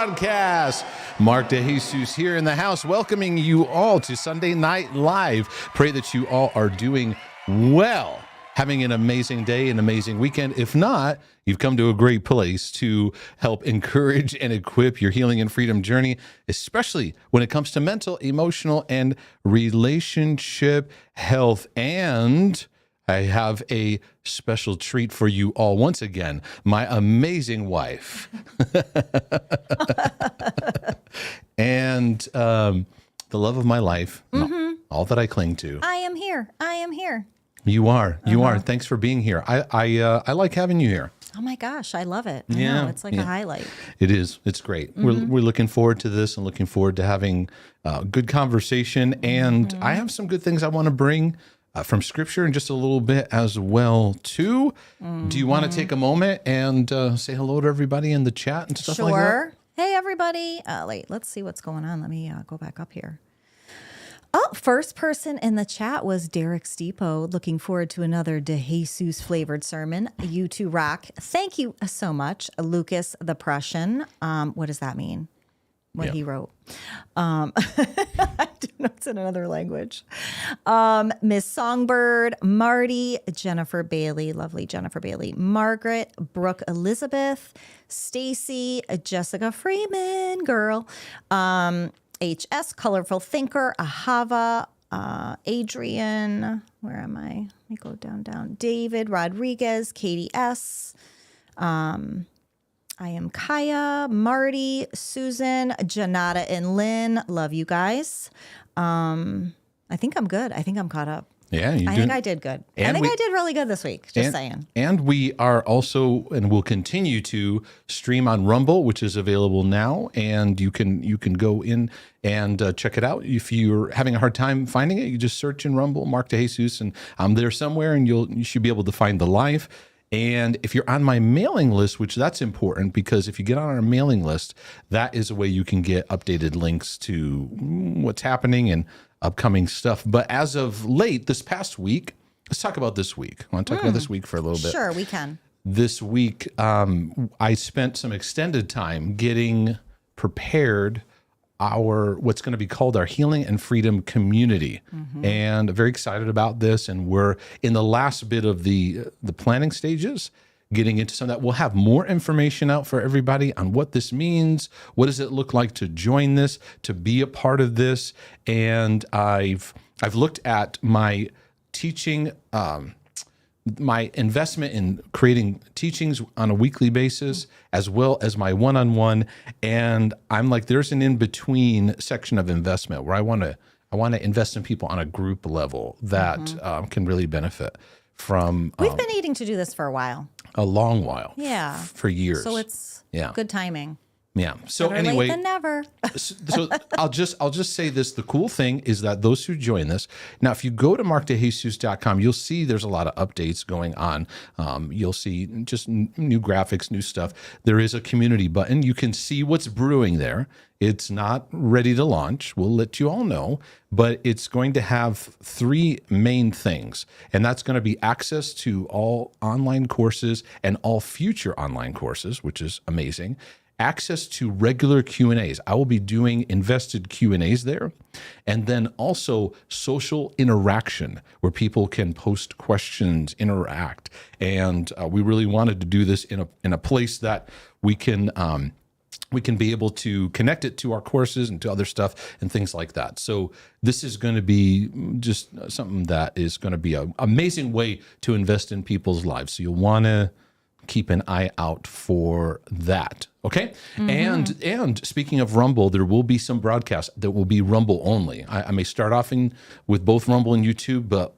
broadcast. Mark DeJesus here in the house, welcoming you all to Sunday Night Live. Pray that you all are doing well, having an amazing day, an amazing weekend. If not, you've come to a great place to help encourage and equip your healing and freedom journey, especially when it comes to mental, emotional, and relationship health. And I have a special treat for you all. Once again, my amazing wife and the love of my life, all that I cling to. I am here. I am here. You are. You are. Thanks for being here. I like having you here. Oh my gosh, I love it. I Yeah, know, it's like a highlight. It is. It's great. We're looking forward to this and looking forward to having good conversation. And I have some good things I want to bring from Scripture in just a little bit as well, too. Do you want to take a moment and say hello to everybody in the chat and stuff like that? Sure. Hey, everybody. Wait, let's see what's going on. Let me go back up here. Oh, first person in the chat was Derek Steepo. Looking forward to another DeJesus flavored sermon. You two rock. Thank you so much. Lucas the Prussian. What does that mean? What he wrote. I don't know, it's in another language. Miss Songbird, Marty, Jennifer Bailey, lovely Jennifer Bailey, Margaret, Brooke Elizabeth, Stacy, Jessica Freeman, girl, HS, Colorful Thinker, Ahava, Adrian, where am I? Let me go down. David Rodriguez, Katie S., I am Kaya, Marty, Susan, Janata, and Lynn. Love you guys. I think I'm good. I think I'm caught up. Yeah, I think I did good. I think I did really good this week. Just saying. And we are also, and will continue to stream on Rumble, which is available now. And you can go in and check it out. If you're having a hard time finding it, you just search in Rumble, Mark DeJesus, and I'm there somewhere, and you should be able to find the live. And if you're on my mailing list, which that's important, because if you get on our mailing list, that is a way you can get updated links to what's happening and upcoming stuff. But as of late, this past week, let's talk about this week. I want to talk about this week for a little bit. Sure, we can. This week, I spent some extended time getting prepared what's going to be called our Healing and Freedom Community. And very excited about this. And we're in the last bit of the planning stages, getting into some of that. We'll have more information out for everybody on what this means. What does it look like to join this, to be a part of this? And I've looked at my teaching, my investment in creating teachings on a weekly basis, as well as my one-on-one. And I'm like, there's an in-between section of investment where I want to invest in people on a group level that can really benefit from. We've been needing to do this for a while. A long while. Yeah. For years. So it's good timing. Yeah. So Better anyway, late than never. so I'll just say this. The cool thing is that those who join this, now, if you go to markdejesus.com, you'll see there's a lot of updates going on. You'll see just new graphics, new stuff. There is a community button. You can see what's brewing there. It's not ready to launch. We'll let you all know, but it's going to have three main things, and that's going to be access to all online courses and all future online courses, which is amazing. Access to regular Q&As. I will be doing invested Q&As there. And then also social interaction where people can post questions, interact. And we really wanted to do this in a place that we can be able to connect it to our courses and to other stuff and things like that. So this is going to be just something that is going to be an amazing way to invest in people's lives. So you'll want to keep an eye out for that. Okay. And speaking of Rumble, there will be some broadcasts that will be Rumble only. I may start off with both Rumble and YouTube, but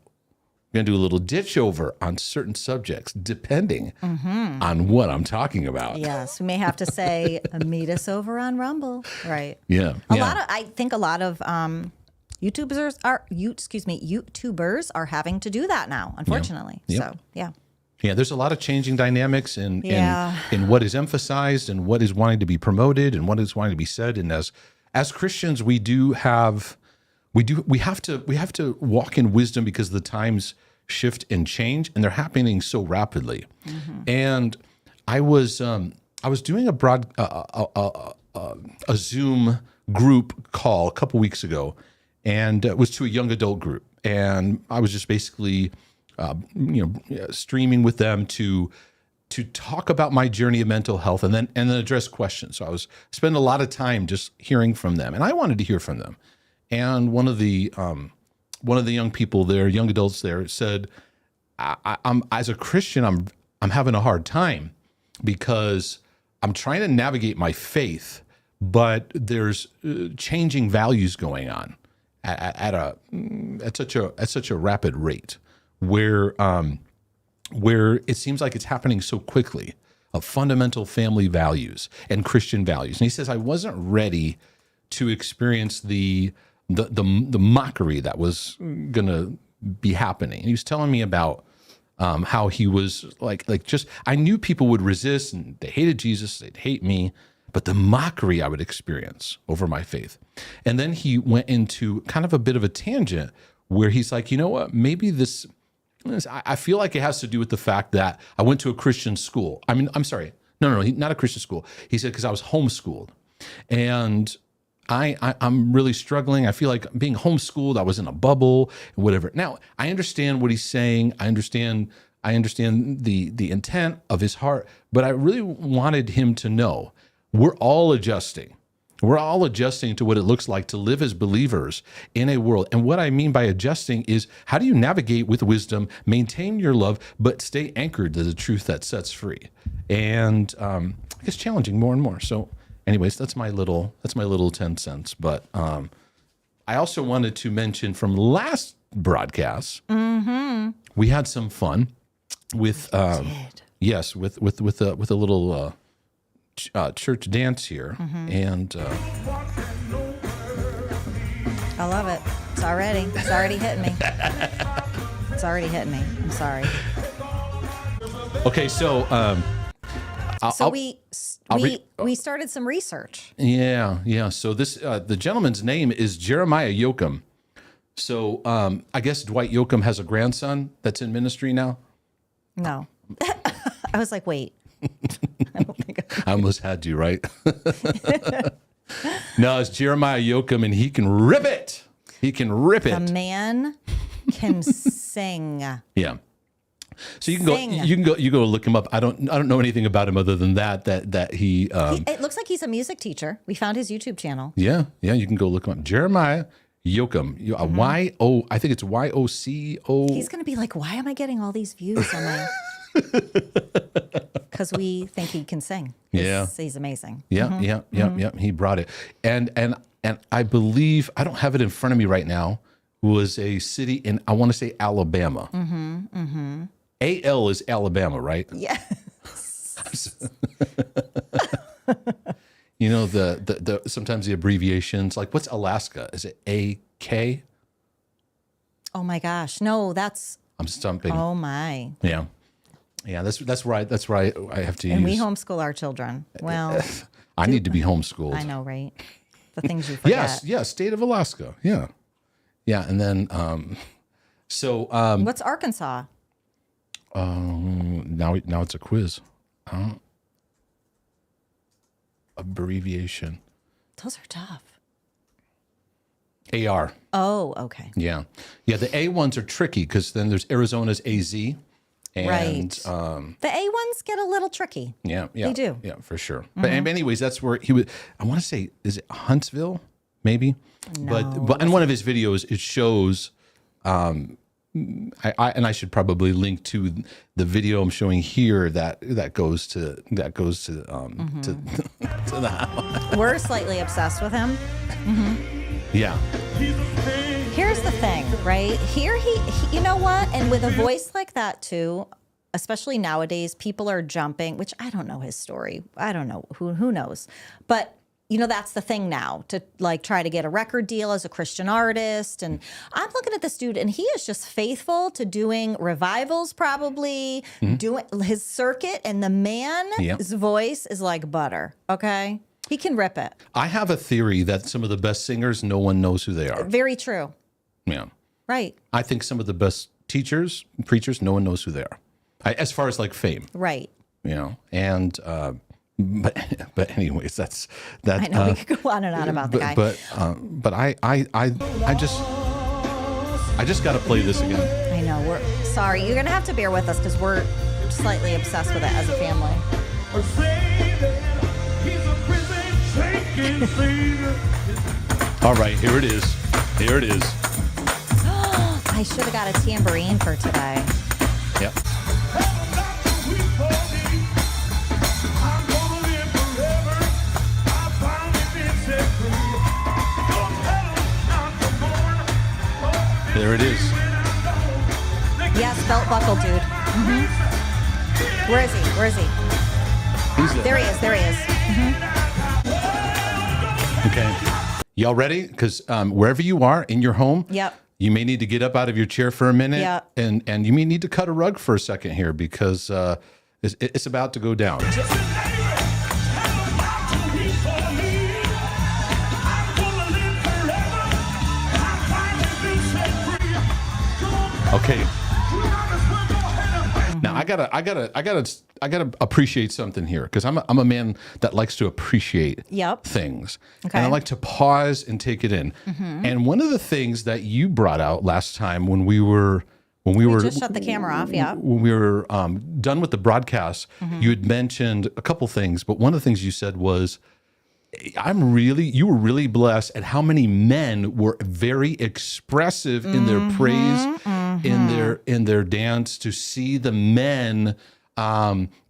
we're going to do a little ditch over on certain subjects, depending on what I'm talking about. Yes. We may have to say, meet us over on Rumble. Right. Yeah. I think a lot of YouTubers are having to do that now, unfortunately. Yep. So, yeah. Yeah, there's a lot of changing dynamics in what is emphasized and what is wanting to be promoted and what is wanting to be said. And as Christians, we have to walk in wisdom because the times shift and change, and they're happening so rapidly. And I was doing a a Zoom group call a couple weeks ago, and it was to a young adult group, and I was just basically, streaming with them to talk about my journey of mental health, and then address questions. So I was spending a lot of time just hearing from them, and I wanted to hear from them. And one of the young people there, young adults there, said, I'm as a Christian, I'm having a hard time because I'm trying to navigate my faith, but there's changing values going on at such a rapid rate where it seems like it's happening so quickly, of fundamental family values and Christian values. And he says, I wasn't ready to experience the mockery that was gonna be happening. And he was telling me about how he was I knew people would resist and they hated Jesus, they'd hate me, but the mockery I would experience over my faith. And then he went into kind of a bit of a tangent where he's like, you know what, maybe I feel like it has to do with the fact that I went to a Christian school. I mean, I'm sorry. No, not a Christian school. He said, because I was homeschooled. And I'm really struggling. I feel like being homeschooled, I was in a bubble and whatever. Now, I understand what he's saying. I understand the intent of his heart, but I really wanted him to know we're all adjusting. We're all adjusting to what it looks like to live as believers in a world. And what I mean by adjusting is, how do you navigate with wisdom, maintain your love, but stay anchored to the truth that sets free? And it's challenging more and more. So anyways, that's my little 10 cents. But I also wanted to mention from last broadcast, we had some fun with yes, with a little church dance here, and I love it. It's already hitting me. It's already hitting me. I'm sorry. Okay, so we started some research. Yeah. So this the gentleman's name is Jeremiah Yoakum. So I guess Dwight Yoakam has a grandson that's in ministry now. No, I was like, wait. I don't think I almost had you, right? No, it's Jeremiah Yoakum, and he can rip it. He can rip it. The man can sing. Yeah. So you can go look him up. I don't know anything about him other than that he it looks like he's a music teacher. We found his YouTube channel. Yeah, you can go look him up. Jeremiah Yoakum. I think it's YOCO. He's going to be like, why am I getting all these views on my because we think he can sing. He's amazing. Yeah. He brought it, and I believe, I don't have it in front of me right now, was a city in, I want to say, Alabama. AL is Alabama, right? Yes. You know, the sometimes the abbreviations, like, what's Alaska? Is it AK? Oh my gosh, no, that's. I'm stumping. Oh my. Yeah, that's right. That's right. I have to use. And we homeschool our children. Well, I need to be homeschooled. I know, right? The things you forget. Yes, state of Alaska. Yeah, and then what's Arkansas? Now it's a quiz. Abbreviation. Those are tough. AR. Oh, okay. Yeah. The A ones are tricky because then there's Arizona's AZ. And, right. The A ones get a little tricky. Yeah. They do. Yeah, for sure. But anyways, that's where he would. I want to say, is it Huntsville? Maybe. No. But in one of his videos, it shows. I should probably link to the video I'm showing here that goes to the house. We're slightly obsessed with him. Yeah. Here's the thing, right? Here he, you know what? And with a voice like that too, especially nowadays, people are jumping, which I don't know his story. I don't know who knows. But you know, that's the thing now, to like try to get a record deal as a Christian artist. And I'm looking at this dude, and he is just faithful to doing revivals, probably doing his circuit, and the man's voice is like butter. Okay. He can rip it. I have a theory that some of the best singers, no one knows who they are. Very true. Yeah. Right. I think some of the best teachers, preachers, no one knows who they are. As far as like fame. Right. You know, and but anyways, that's that. I know we could go on and on about the guy. But I just got to play this again. I know. We're sorry. You're gonna have to bear with us because we're slightly obsessed with it as a family. All right, here it is. Here it is. I should have got a tambourine for today. Yep. There it is. Yes, belt buckle, dude. Mm-hmm. Where is he? Where is he? There he is. There he is. Mm-hmm. Okay. Y'all ready? Because wherever you are in your home, Yep. you may need to get up out of your chair for a minute. Yep. And you may need to cut a rug for a second here because it's about to go down. Okay. Now I gotta appreciate something here because I'm a man that likes to appreciate things, Okay. and I like to pause and take it in. And one of the things that you brought out last time when we just shut the camera off. Yeah. when we were done with the broadcast, you had mentioned a couple things, but one of the things you said was, you were really blessed at how many men were very expressive in their praise, in their dance, to see the men,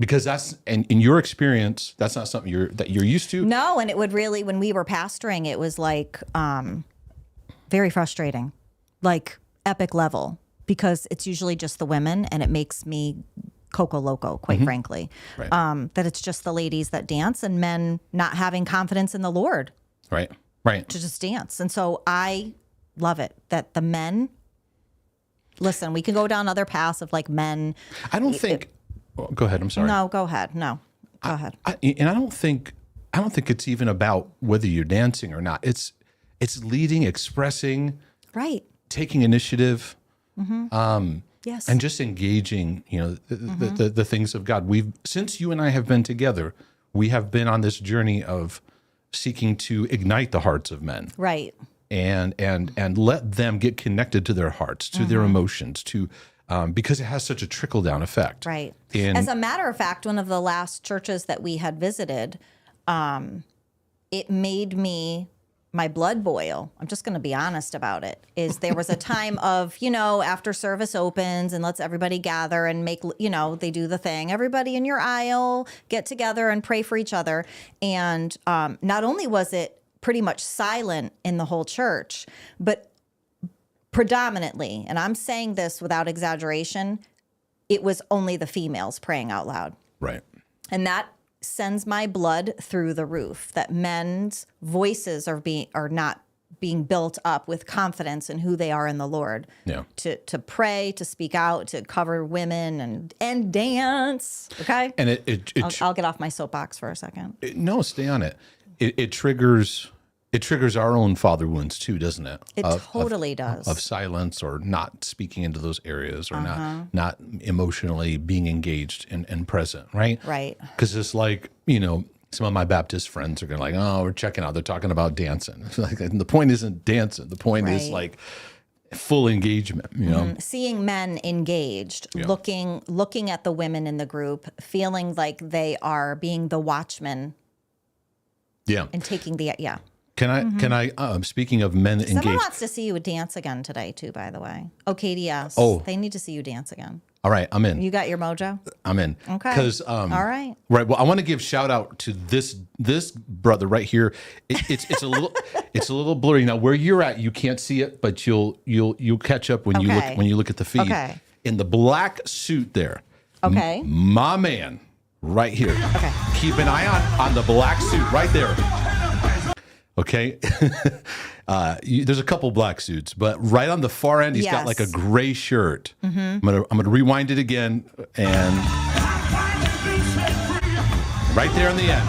because that's, and in your experience, that's not something that you're used to. No, and it would really, when we were pastoring, it was like very frustrating, like epic level, because it's usually just the women, and it makes me Coco Loco, quite frankly. Right. That it's just the ladies that dance and men not having confidence in the Lord. Right. To just dance. And so I love it that the men, listen, we can go down other paths of like men. I don't think, go ahead. I'm sorry. No, go ahead. No, go ahead. And I don't think it's even about whether you're dancing or not. It's leading, expressing, Right. taking initiative. Yes. And just engaging, the things of God. Since you and I have been together, we have been on this journey of seeking to ignite the hearts of men, Right. and let them get connected to their hearts, to their emotions, because it has such a trickle down effect. Right. And As a matter of fact, one of the last churches that we had visited, it made my blood boil. I'm just going to be honest about it. Is there was a time of, after service opens and lets everybody gather and make, they do the thing. Everybody in your aisle get together and pray for each other. And not only was it pretty much silent in the whole church, but predominantly, and I'm saying this without exaggeration, it was only the females praying out loud. right. And that sends my blood through the roof, that men's voices are not being built up with confidence in who they are in the Lord. Yeah. To pray, to speak out, to cover women and dance. Okay. And I'll get off my soapbox for a second. no, stay on it. It triggers our own father wounds too, doesn't it? It totally does. Of silence, or not speaking into those areas, or not emotionally being engaged and present, right? Right. Because it's like, some of my Baptist friends are going to like, oh, we're checking out. They're talking about dancing. Like, and the point isn't dancing. The point is like full engagement, Seeing men engaged, looking at the women in the group, feeling like they are being the watchmen. Yeah. And taking the, Can I, speaking of men engaged. Someone wants to see you dance again today, too, by the way. Oh, KDS. Oh. They need to see you dance again. All right, I'm in. You got your mojo? I'm in. Okay. Because all right. Right. Well, I want to give shout out to this brother right here. It's a little blurry now. Where you're at, you can't see it, but you'll catch up when you look at the feed. Okay. In the black suit there. Okay. My man, right here. Okay. Keep an eye on the black suit right there. Okay. There's a couple black suits, but right on the far end, he's got like a gray shirt. I'm gonna rewind it again, and right there in the end.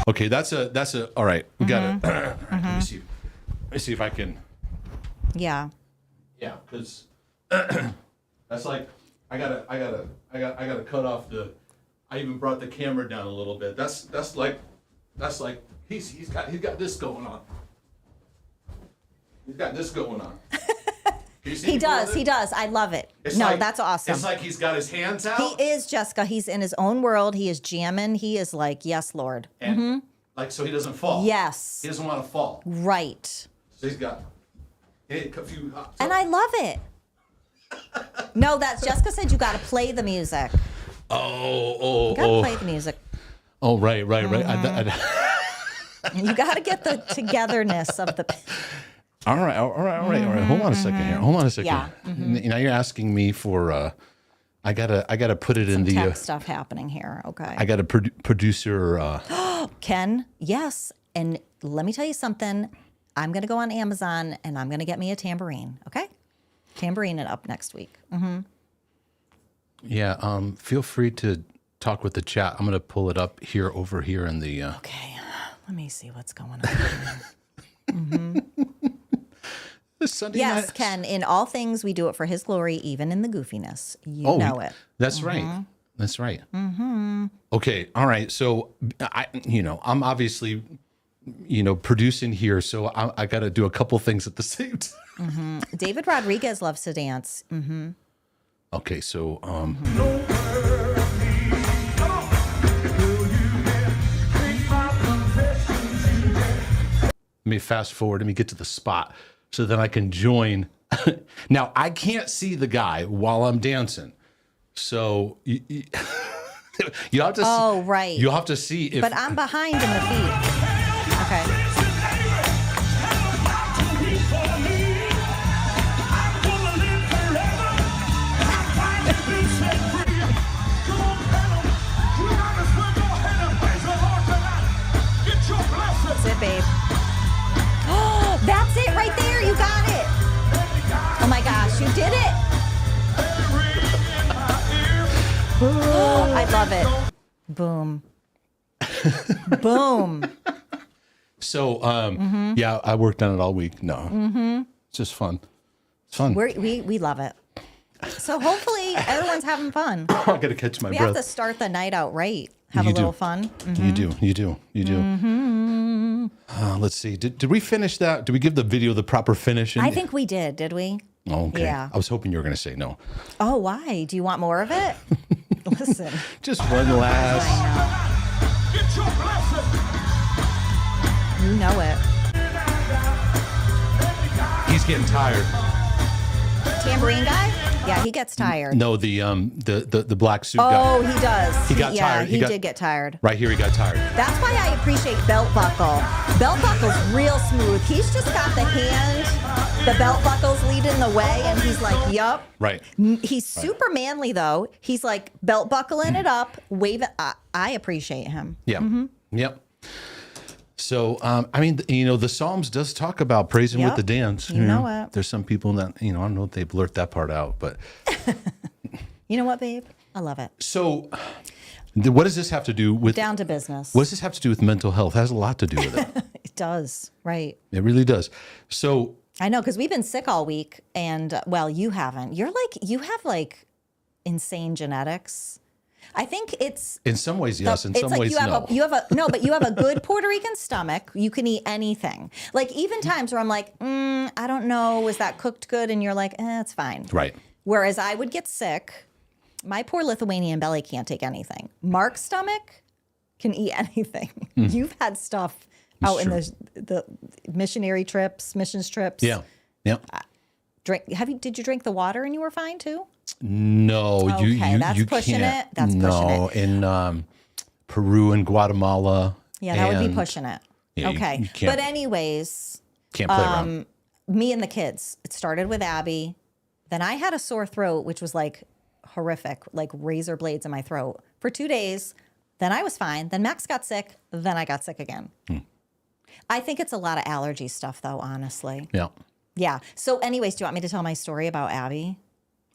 Okay, that's a. All right, we got it. Let me see if I can. Yeah. Yeah, because that's like I gotta cut off the. I even brought the camera down a little bit. That's like he's got this going on. He's got this going on. He does. I love it. That's awesome. It's like he's got his hands out. He is, Jessica. He's in his own world. He is jamming. He is like, yes, Lord. And like, so he doesn't fall. Yes. He doesn't want to fall. Right. So he's got a few. And I love it. No, that's Jessica said you got to play the music. You got to play the music. Oh, right. You got to get the togetherness of the. All right. Hold on a second here. Yeah. Now you're asking me for. I gotta put it in the tech stuff happening here. Okay. I got a producer. Ken, yes, and let me tell you something. I'm gonna go on Amazon and I'm gonna get me a tambourine. Okay, tambourine it up next week. Yeah. Feel free to talk with the chat. I'm gonna pull it up over here in the. Okay. Let me see what's going on. Sunday yes, night. Ken. In all things, we do it for His glory, even in the goofiness. You know it. That's right. That's right. Okay. All right. So I'm obviously, producing here, so I got to do a couple things at the same time. David Rodriguez loves to dance. Okay. So, let me fast forward. Let me get to the spot so then I can join. Now, I can't see the guy while I'm dancing. So you have to right. You'll have to see if. But I'm behind in the feet. Okay. That's it, babe. Oh, that's it right there. You got it. Oh my gosh, you did it. I love it. Boom. Boom. So, yeah, I worked on it all week. No, it's just fun. It's fun. We love it. So hopefully everyone's having fun. I got to catch my We breath. have to start the night out right. Have a little fun. You do. Let's see. Did we finish that? Did we give the video the proper finish? I think we did we? Oh, okay. Yeah. I was hoping you were going to say no. Oh, why? Do you want more of it? Listen. Just one last. You know it. He's getting tired. Tambourine guy? Yeah, he gets tired. No, the black suit guy. Oh, he does. He got tired. He did get tired. Right here, he got tired. That's why I appreciate belt buckle. Belt buckle's real smooth. He's just got the hand. The belt buckle's leading the way, and he's like, yup. Right. He's super manly, though. He's like belt buckling it up, waving. I appreciate him. Yeah. Yep. So, I mean, the Psalms does talk about praising with the dance. You know it. There's some people that, I don't know if they blurt that part out, but. You know what, babe? I love it. So, what does this have to do with. Down to business. What does this have to do with mental health? It has a lot to do with it. It does, right. It really does. So. I know, because we've been sick all week, and, well, you haven't. You have insane genetics. I think it's in some ways, yes. In some ways, no. But you have a good Puerto Rican stomach. You can eat anything. Like even times where I'm like, I don't know, was that cooked good? And you're like, it's fine. Right. Whereas I would get sick. My poor Lithuanian belly can't take anything. Mark's stomach can eat anything. You've had stuff out in the missions trips. Yeah. Yeah. Did you drink the water and you were fine too? No, okay, that's you pushing can't. it. That's pushing it. In Peru and Guatemala. Yeah, that would be pushing it. Yeah, okay, you can't, but anyways, can't play around. Me and the kids. It started with Abby. Then I had a sore throat, which was like horrific, like razor blades in my throat for 2 days. Then I was fine. Then Max got sick. Then I got sick again. I think it's a lot of allergy stuff, though. Honestly. Yeah. Yeah. So, anyways, do you want me to tell my story about Abby?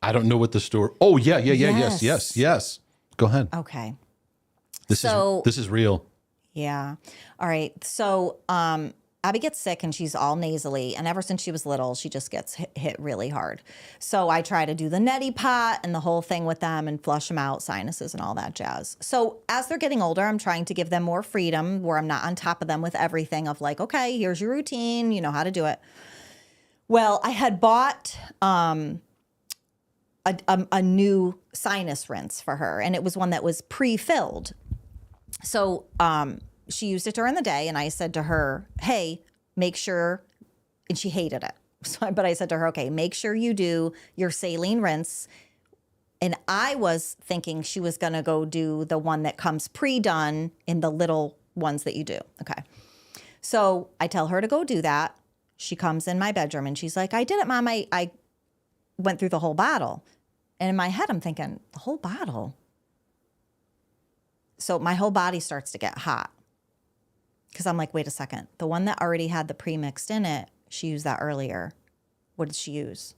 I don't know what the story. Oh yeah. Yes. Go ahead. Okay. This is real. Yeah. All right. So Abby gets sick and she's all nasally. And ever since she was little, she just gets hit really hard. So I try to do the neti pot and the whole thing with them and flush them out, sinuses and all that jazz. So as they're getting older, I'm trying to give them more freedom where I'm not on top of them with everything of like, okay, here's your routine. You know how to do it. Well, I had bought a new sinus rinse for her, and it was one that was pre-filled. So she used it during the day, and I said to her, hey, make sure, and she hated it. But I said to her, okay, make sure you do your saline rinse. And I was thinking she was going to go do the one that comes pre-done in the little ones that you do. Okay. So I tell her to go do that. She comes in my bedroom, and she's like, I did it, Mom. I went through the whole bottle. And in my head, I'm thinking, the whole bottle? So my whole body starts to get hot. Because I'm like, wait a second. The one that already had the pre-mixed in it, she used that earlier. What did she use?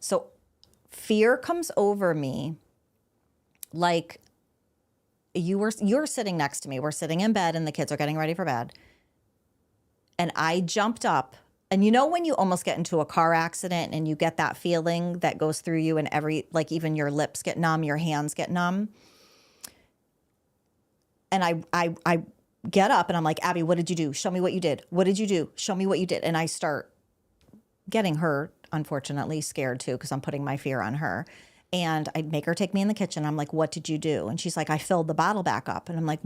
So fear comes over me like you're sitting next to me. We're sitting in bed and the kids are getting ready for bed. And I jumped up. And you know when you almost get into a car accident and you get that feeling that goes through you and like even your lips get numb, your hands get numb? And I get up and I'm like, Abby, what did you do? Show me what you did. What did you do? Show me what you did. And I start getting her, unfortunately, scared too, because I'm putting my fear on her. And I'd make her take me in the kitchen. I'm like, what did you do? And she's like, I filled the bottle back up. And I'm like,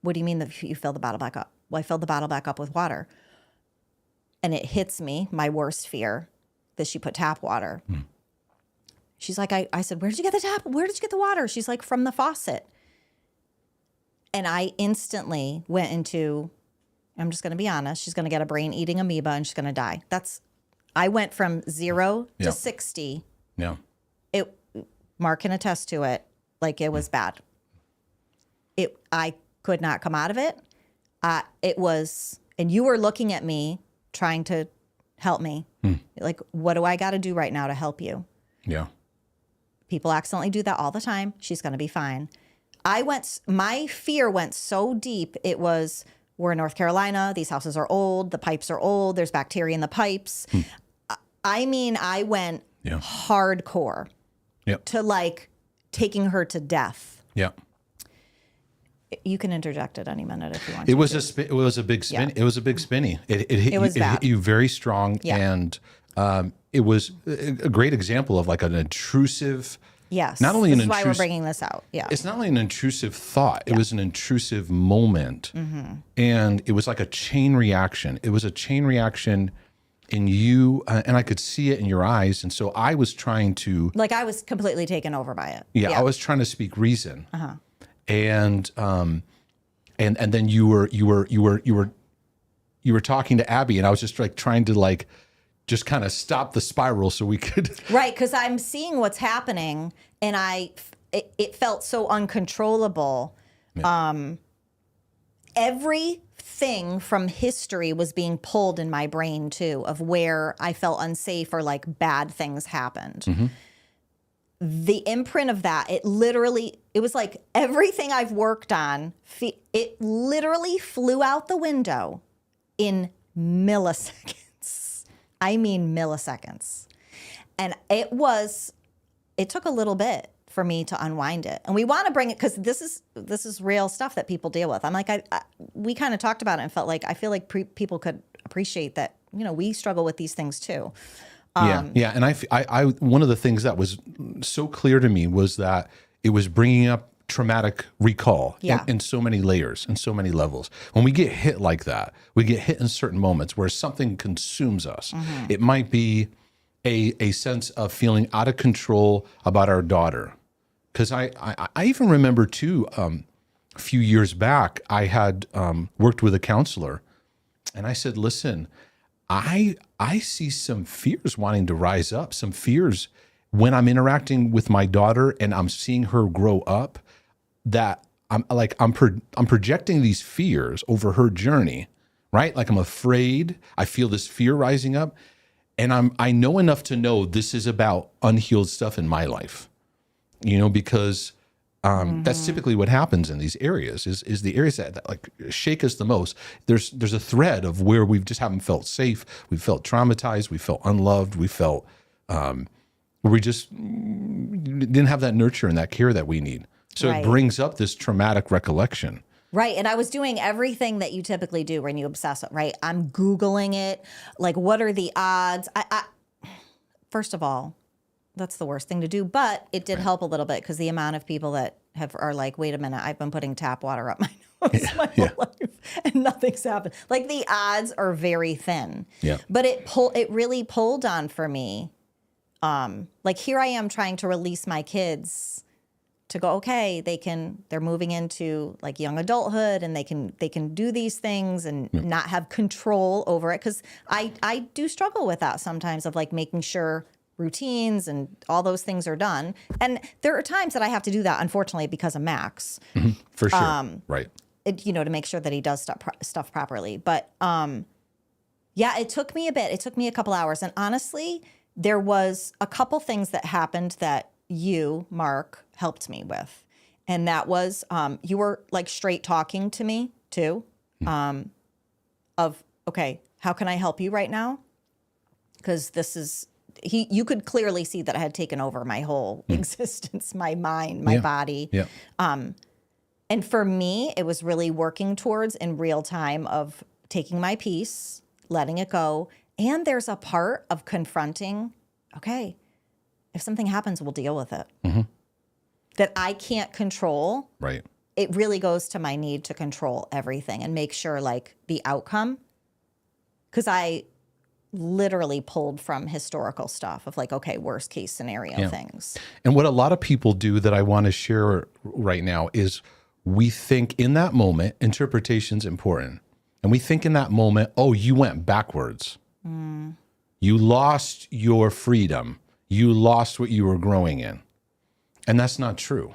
what do you mean that you filled the bottle back up? Well, I filled the bottle back up with water. And it hits me, my worst fear, that she put tap water. She's like, I said, where did you get the tap? Where did you get the water? She's like, from the faucet. And I instantly went into, I'm just going to be honest, she's going to get a brain-eating amoeba and she's going to die. I went from 0 to 60. Yeah. Mark can attest to it. Like, it was bad. I could not come out of it. It was, and you were looking at me trying to help me. Like, what do I got to do right now to help you? Yeah. People accidentally do that all the time. She's going to be fine. My fear went so deep. It was, we're in North Carolina. These houses are old. The pipes are old. There's bacteria in the pipes. I mean, I went hardcore to like taking her to death. Yeah. You can interject at any minute if you want. It was a big spin. Yeah. It was a big spinny. It hit you very strong, and it was a great example of like an intrusive. Yes. Not only this is why we're bringing this out. Yeah. It's not only an intrusive thought, it was an intrusive moment. And it was like a chain reaction. It was a chain reaction in you, and I could see it in your eyes. And so I was trying to, like, I was completely taken over by it. Yeah. I was trying to speak reason. And then you were talking to Abby, and I was just like trying to like just kind of stop the spiral so we could. Right, because I'm seeing what's happening, and it felt so uncontrollable. Yeah. Everything from history was being pulled in my brain too, of where I felt unsafe or like bad things happened. The imprint of that, it was like everything I've worked on, it literally flew out the window in milliseconds. I mean milliseconds. And it took a little bit for me to unwind it. And we want to bring it, because this is real stuff that people deal with. I'm like, we kind of talked about it and felt like, I feel like people could appreciate that, you know, we struggle with these things too. Yeah. And I one of the things that was so clear to me was that it was bringing up traumatic recall in so many layers and so many levels. When we get hit like that, we get hit in certain moments where something consumes us. It might be a sense of feeling out of control about our daughter. Because I even remember too, a few years back, I had worked with a counselor, and I said, listen, I see some fears wanting to rise up, some fears when I'm interacting with my daughter and I'm seeing her grow up, that I'm projecting these fears over her journey, right? Like I'm afraid, I feel this fear rising up, and I know enough to know this is about unhealed stuff in my life, you know, because That's typically what happens in these areas is the areas that like shake us the most. There's a thread of where we just haven't felt safe. We felt traumatized. We felt unloved. We felt where we just didn't have that nurture and that care that we need. So Right. it brings up this traumatic recollection. Right. And I was doing everything that you typically do when you obsess, right? I'm Googling it. Like, what are the odds? First of all, that's the worst thing to do. But it did help a little bit because the amount of people that are like, wait a minute, I've been putting tap water up my nose my whole life and nothing's happened. Like, the odds are very thin. Yeah. But it really pulled on for me. Like, here I am trying to release my kids to go, okay, they're moving into like young adulthood and they can do these things and not have control over it. Cause I do struggle with that sometimes of like making sure routines and all those things are done. And there are times that I have to do that, unfortunately, because of Max. For sure. Right. To make sure that he does stuff properly. But yeah, it took me a bit. It took me a couple hours. And honestly, there was a couple things that happened that you, Mark, helped me with. And that was, you were like straight talking to me too, of, okay, how can I help you right now? Because this is, you could clearly see that I had taken over my whole existence, my mind, my body. Yeah. And for me, it was really working towards in real time of taking my peace, letting it go. And there's a part of confronting, okay, if something happens, we'll deal with it. That I can't control. Right. It really goes to my need to control everything and make sure like the outcome. Because I literally pulled from historical stuff of like, okay, worst case scenario things. And what a lot of people do that I want to share right now is we think in that moment, interpretation's important. And we think in that moment, oh, you went backwards. You lost your freedom. You lost what you were growing in. And that's not true.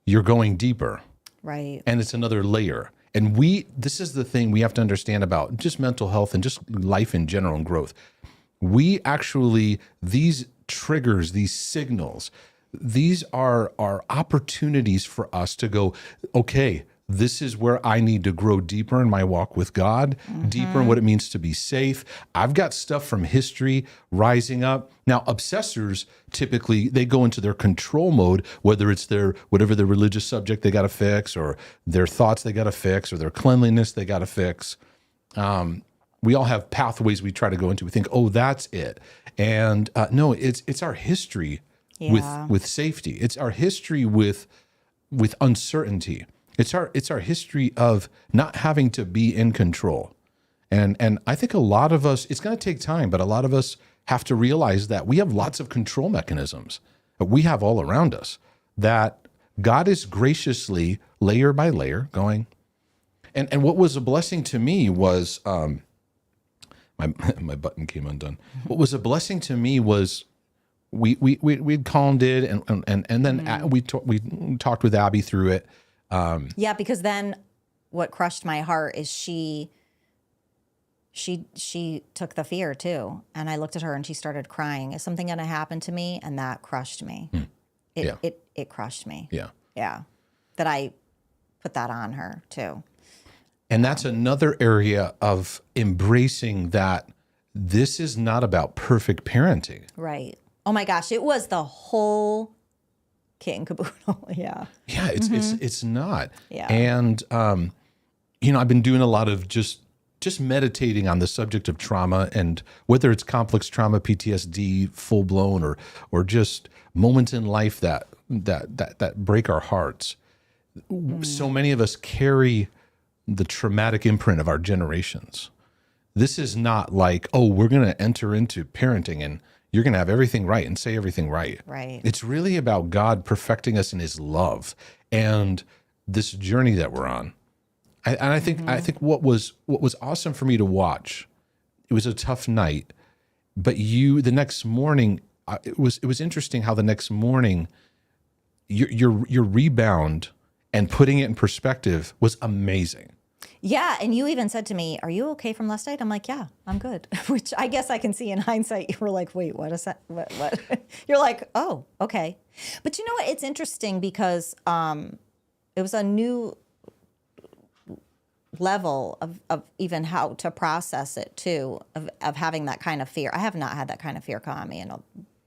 You're going deeper. Right. And it's another layer. And this is the thing we have to understand about just mental health and just life in general and growth. We actually, these triggers, these signals, these are opportunities for us to go, okay, this is where I need to grow deeper in my walk with God, deeper in what it means to be safe. I've got stuff from history rising up. Now, obsessors, typically, they go into their control mode, whether it's whatever their religious subject they got to fix, or their thoughts they got to fix, or their cleanliness they got to fix. We all have pathways we try to go into. We think, oh, that's it. And no, it's our history with safety. It's our history with uncertainty. It's our history of not having to be in control. And I think a lot of us, it's going to take time, but a lot of us have to realize that we have lots of control mechanisms that we have all around us that God is graciously, layer by layer, going. And what was a blessing to me was, my button came undone. What was a blessing to me was we'd calmed it, and then we talked with Abby through it. Yeah, because then what crushed my heart is she took the fear too. And I looked at her and she started crying. Is something going to happen to me? And that crushed me. It crushed me. Yeah. Yeah. That I put that on her too. And that's another area of embracing that this is not about perfect parenting. Right. Oh my gosh. It was the whole kit and caboodle. Yeah. Yeah, it's not. Yeah. And I've been doing a lot of just meditating on the subject of trauma, and whether it's complex trauma, PTSD, full blown, or just moments in life that break our hearts. So many of us carry the traumatic imprint of our generations. This is not like, oh, we're going to enter into parenting and you're going to have everything right and say everything right. Right. It's really about God perfecting us in his love and this journey that we're on. I think what was awesome for me to watch, it was a tough night, but the next morning, it was interesting how the next morning your rebound and putting it in perspective was amazing. Yeah, and you even said to me, "Are you okay from last night?" I'm like, "Yeah, I'm good." Which I guess I can see in hindsight. You were like, "Wait, what is that? What?" You're like, "Oh, okay." But you know what? It's interesting because it was a new level of even how to process it too, of having that kind of fear. I have not had that kind of fear come on me in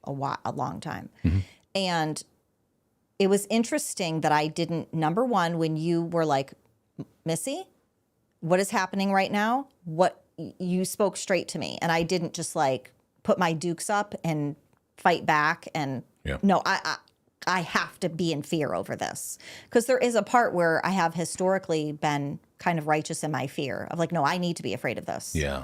a long time, and it was interesting that I didn't. Number one, when you were like, "Missy, what is happening right now?" You spoke straight to me, and I didn't just like put my dukes up and fight back. And no, I have to be in fear over this, because there is a part where I have historically been kind of righteous in my fear of like, no, I need to be afraid of this. Yeah.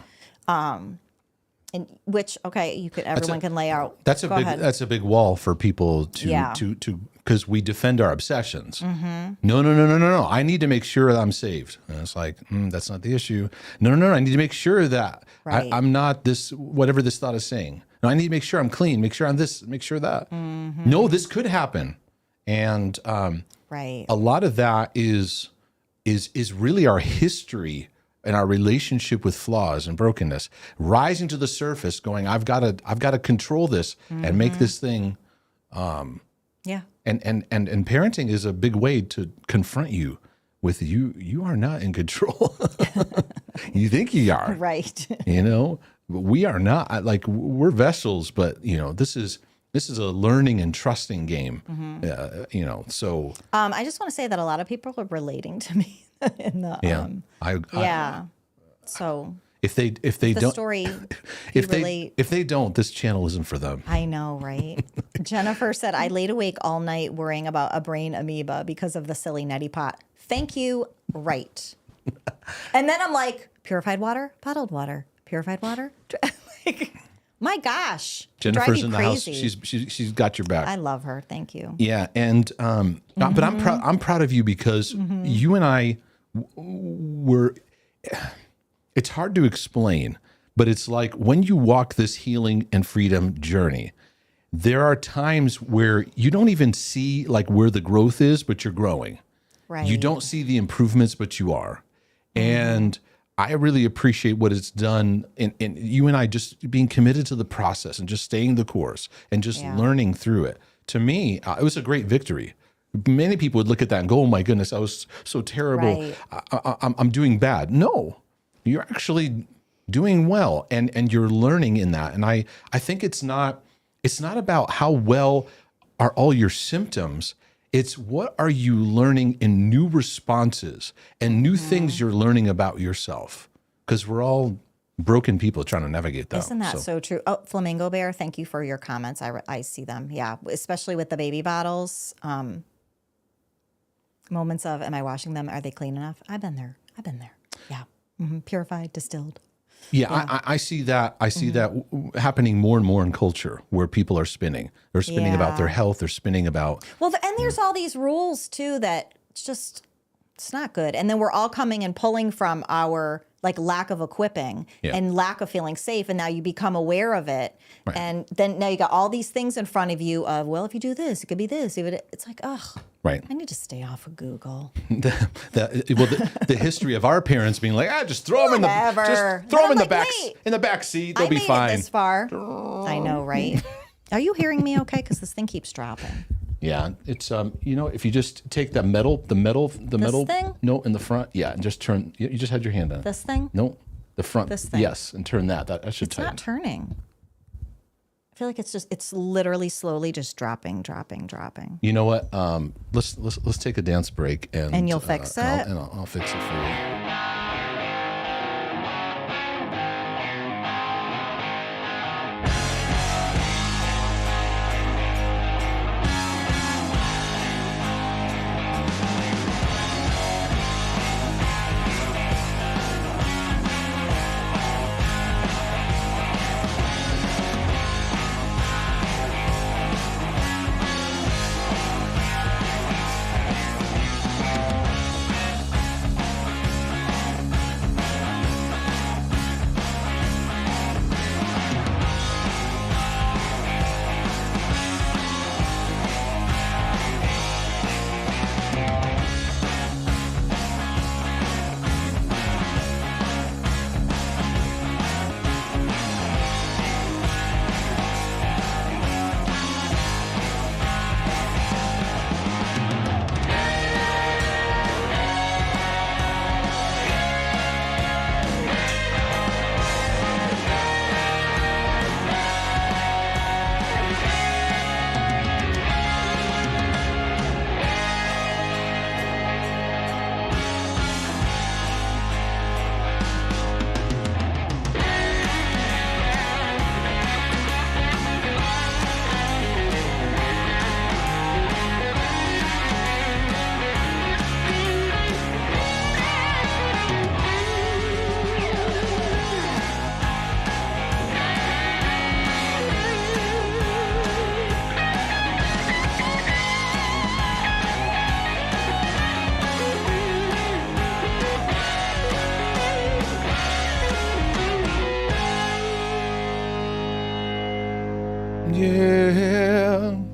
And which, okay, everyone can lay out. That's a big wall for people to because we defend our obsessions. Mm-hmm. No. I need to make sure that I'm saved. And it's like, that's not the issue. No. I need to make sure that I'm not this, whatever this thought is saying. No, I need to make sure I'm clean, make sure I'm this, make sure that. Mm-hmm. No, this could happen. And a lot of that is really our history and our relationship with flaws and brokenness rising to the surface, going, I've got to control this and make this thing. Yeah. And parenting is a big way to confront you with you are not in control. You think you are. Right. But we are not. Like, we're vessels, but this is a learning and trusting game. So I just want to say that a lot of people are relating to me in the so if they don't story if they don't, this channel isn't for them. I know, right? Jennifer said, "I laid awake all night worrying about a brain amoeba because of the silly neti pot." Thank you. Right. And then I'm like, purified water, bottled water, purified water. Like, my gosh, Jennifer's in the house. She's got your back. I love her. Thank you. Yeah, and but I'm proud of you because you and I were. It's hard to explain, but it's like when you walk this healing and freedom journey, there are times where you don't even see like where the growth is, but you're growing. Right. You don't see the improvements, but you are. And I really appreciate what it's done in you and I just being committed to the process and just staying the course and just learning through it. To me, it was a great victory. Many people would look at that and go, "Oh my goodness, I was so terrible. Right. I'm doing bad." No, you're actually doing well, and you're learning in that. And I think it's not about how well are all your symptoms. It's what are you learning in new responses and new things you're learning about yourself, because we're all broken people trying to navigate that. Isn't that so true? Oh, Flamingo Bear, thank you for your comments. I see them. Yeah, especially with the baby bottles. Moments of, am I washing them? Are they clean enough? I've been there. Yeah. Purified, distilled. Yeah. I see that. I see that happening more and more in culture where people are spinning. They're spinning about their health. They're spinning about. Well, and there's all these rules too that it's not good. And then we're all coming and pulling from our like lack of equipping and lack of feeling safe. And now you become aware of it. Right. And then now you got all these things in front of you of, well, if you do this, it could be this. It's like, ugh. Right. I need to stay off of Google. The history of our parents being like, just throw them in the back seat. They'll be fine. It this far. I know, right? Are you hearing me okay? Because this thing keeps dropping. Yeah, it's if you just take the metal thing? no, in the front, and just turn. You just had your hand on it. This thing? No, the front. This thing. Yes, and turn that. That should tighten. It's not turning. I feel like it's literally slowly just dropping. You know what? Let's take a dance break and you'll fix it. I'll fix it for you.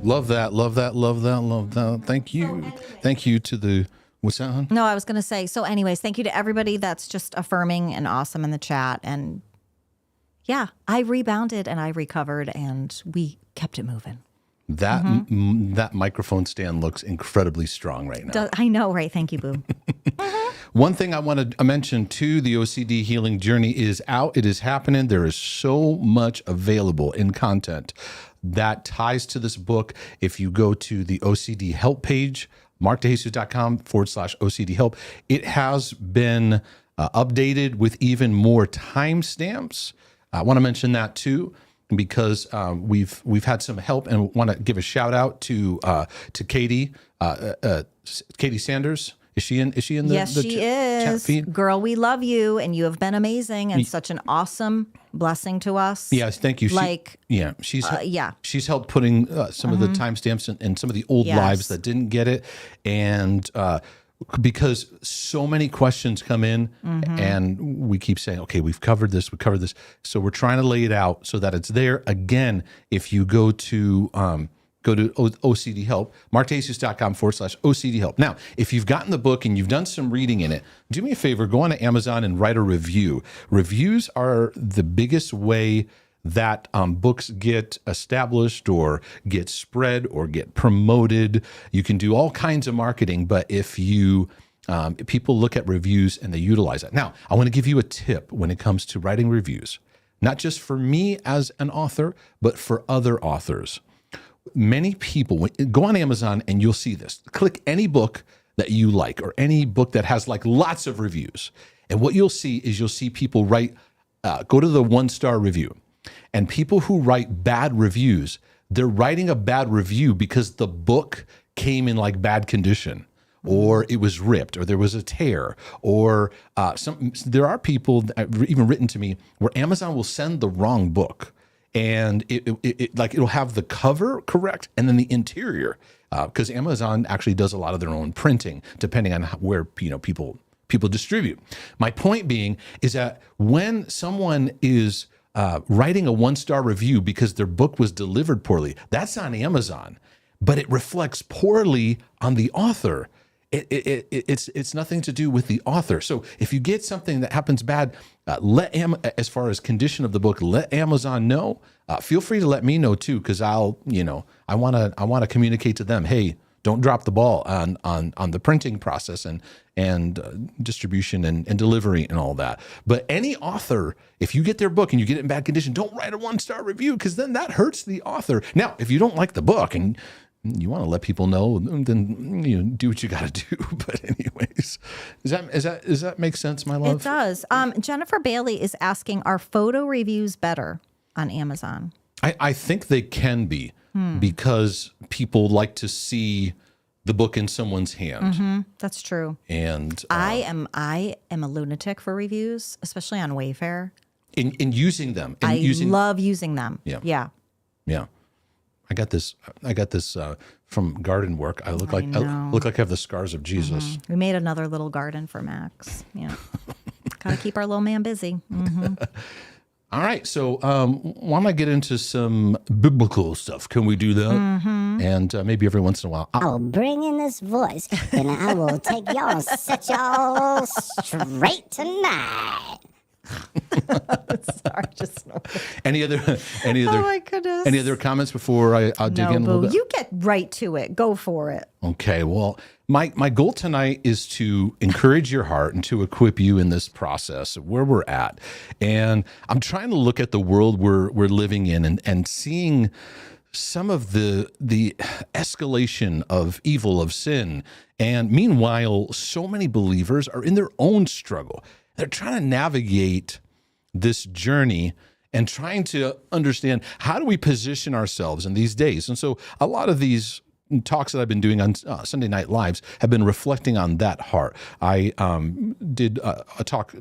Love that. Love that. Love that. Love that. Thank you. Thank you to the, what's that, hon? No, I was going to say, so anyways, thank you to everybody that's just affirming and awesome in the chat. And yeah, I rebounded and I recovered and we kept it moving. That that microphone stand looks incredibly strong right now. I know, right? Thank you, Boo. One thing I want to mention too, the OCD healing journey is out. It is happening. There is so much available in content that ties to this book. If you go to the OCD help page, markdejesus.com/OCD help, it has been updated with even more timestamps. I want to mention that too, because we've had some help, and want to give a shout out to Katie Katie Sanders. Is she in the Yes, the she chat is. feed? Girl, we love you, and you have been amazing and such an awesome blessing to us. Yes, thank you. She's helped putting some of the timestamps and some of the old Yes. lives that didn't get it, and because so many questions come in, and we keep saying, okay, we've covered this, so we're trying to lay it out so that it's there. Again, if you go to OCD help, markdejesus.com/OCD help. Now, if you've gotten the book and you've done some reading in it, do me a favor, go on to Amazon and write a review. Reviews are the biggest way that books get established or get spread or get promoted. You can do all kinds of marketing, but if you people look at reviews and they utilize it. Now, I want to give you a tip when it comes to writing reviews, not just for me as an author, but for other authors. Many people go on Amazon and you'll see this. Click any book that you like or any book that has like lots of reviews. And what you'll see is people write, go to the 1-star review. And people who write bad reviews, they're writing a bad review because the book came in like bad condition, or it was ripped, or there was a tear, or there are people that have even written to me where Amazon will send the wrong book. And it'll have the cover correct and then the interior, because Amazon actually does a lot of their own printing depending on where people distribute. My point being is that when someone is writing a 1-star review because their book was delivered poorly, that's on Amazon, but it reflects poorly on the author. It's nothing to do with the author. So if you get something that happens bad, as far as condition of the book, let Amazon know. Feel free to let me know too, because I want to communicate to them. Hey, don't drop the ball on the printing process and distribution and delivery and all that. But any author, if you get their book and you get it in bad condition, don't write a 1-star review, because then that hurts the author. Now, if you don't like the book and you want to let people know, then do what you got to do. But anyways, does that make sense, my love? It does. Jennifer Bailey is asking, are photo reviews better on Amazon? I think they can be, because people like to see the book in someone's hand. That's true. And I am a lunatic for reviews, especially on Wayfair. in using them. Love using them. Yeah. I got this from garden work. I look like I have the scars of Jesus. We made another little garden for Max. Yeah. Gotta keep our little man busy. All right, so why don't I get into some biblical stuff? Can we do that? And maybe every once in a while, I'll bring in this voice, and I will take y'all and set y'all straight tonight. Sorry, just any other oh my goodness. any other comments before I'll dig in a little bit? You get right to it. Go for it. Okay, well, my goal tonight is to encourage your heart and to equip you in this process of where we're at. And I'm trying to look at the world we're living in and seeing some of the escalation of evil, of sin. And meanwhile, so many believers are in their own struggle. They're trying to navigate this journey and trying to understand, how do we position ourselves in these days? And so a lot of these talks that I've been doing on Sunday Night Lives have been reflecting on that heart. I did a talk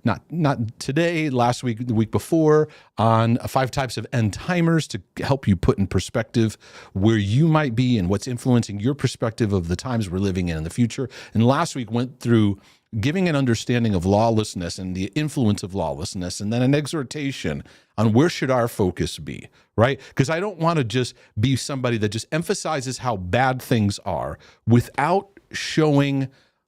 not today, last week, the week before, on 5 types of end timers to help you put in perspective where you might be and what's influencing your perspective of the times we're living in the future. And last week went through giving an understanding of lawlessness and the influence of lawlessness, and then an exhortation on where should our focus be, right? Because I don't want to just be somebody that just emphasizes how bad things are without showing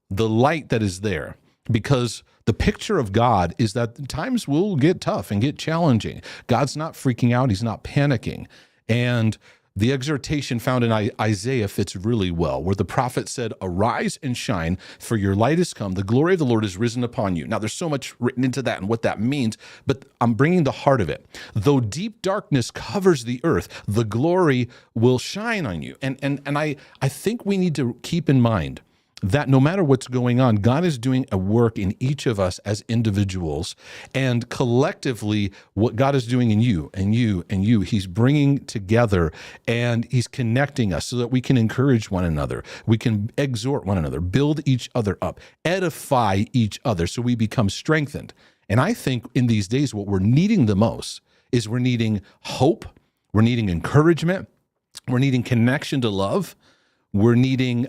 the light that is there. Because the picture of God is that times will get tough and get challenging. God's not freaking out. He's not panicking. And the exhortation found in Isaiah fits really well, where the prophet said, "Arise and shine, for your light has come. The glory of the Lord is risen upon you." Now, there's so much written into that and what that means, but I'm bringing the heart of it. Though deep darkness covers the earth, the glory will shine on you. And I think we need to keep in mind that no matter what's going on, God is doing a work in each of us as individuals, and collectively what God is doing in you and you and you, he's bringing together and he's connecting us so that we can encourage one another. We can exhort one another, build each other up, edify each other so we become strengthened. And I think in these days, what we're needing the most is we're needing hope. We're needing encouragement. We're needing connection to love. We're needing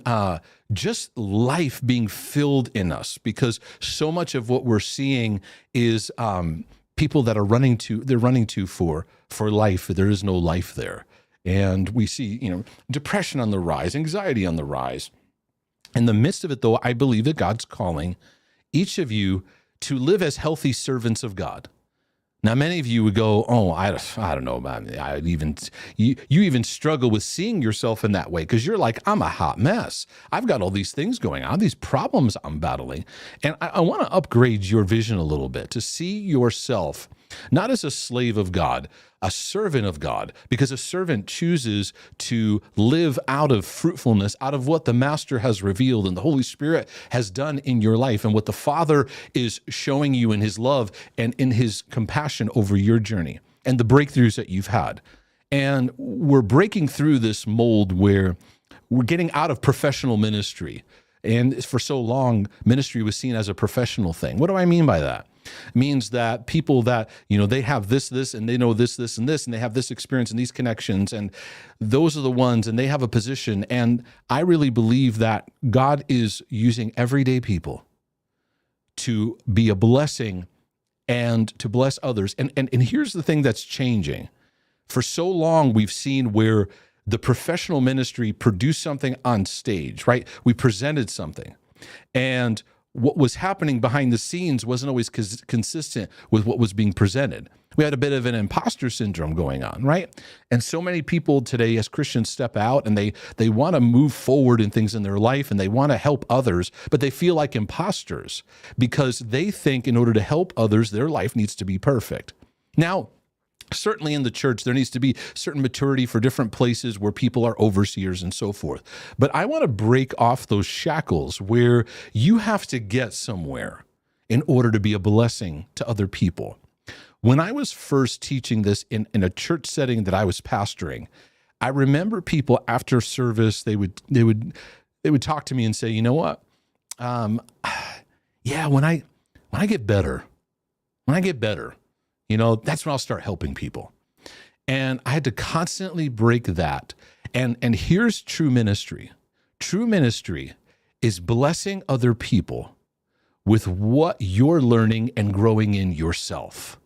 just life being filled in us, because so much of what we're seeing is people that are running to for life. There is no life there. And we see, depression on the rise, anxiety on the rise. In the midst of it, though, I believe that God's calling each of you to live as healthy servants of God. Now, many of you would go, "Oh, I don't know about it. You even struggle with seeing yourself in that way, because you're like, I'm a hot mess. I've got all these things going on, these problems I'm battling." And I want to upgrade your vision a little bit to see yourself not as a slave of God, a servant of God, because a servant chooses to live out of fruitfulness, out of what the Master has revealed and the Holy Spirit has done in your life, and what the Father is showing you in his love and in his compassion over your journey and the breakthroughs that you've had. And we're breaking through this mold where we're getting out of professional ministry. And for so long, ministry was seen as a professional thing. What do I mean by that? It means that people that, they have this, and they know this, and this, and they have this experience and these connections, and those are the ones, and they have a position. And I really believe that God is using everyday people to be a blessing and to bless others. And here's the thing that's changing. For so long, we've seen where the professional ministry produced something on stage, right? We presented something. And what was happening behind the scenes wasn't always consistent with what was being presented. We had a bit of an imposter syndrome going on, right? And so many people today as Christians step out and they want to move forward in things in their life, and they want to help others, but they feel like imposters because they think in order to help others, their life needs to be perfect. Now, certainly in the church, there needs to be certain maturity for different places where people are overseers and so forth. But I want to break off those shackles where you have to get somewhere in order to be a blessing to other people. When I was first teaching this in a church setting that I was pastoring, I remember people after service, they would talk to me and say, "You know what? Yeah, when I get better, that's when I'll start helping people." And I had to constantly break that. And here's true ministry. True ministry is blessing other people with what you're learning and growing in yourself.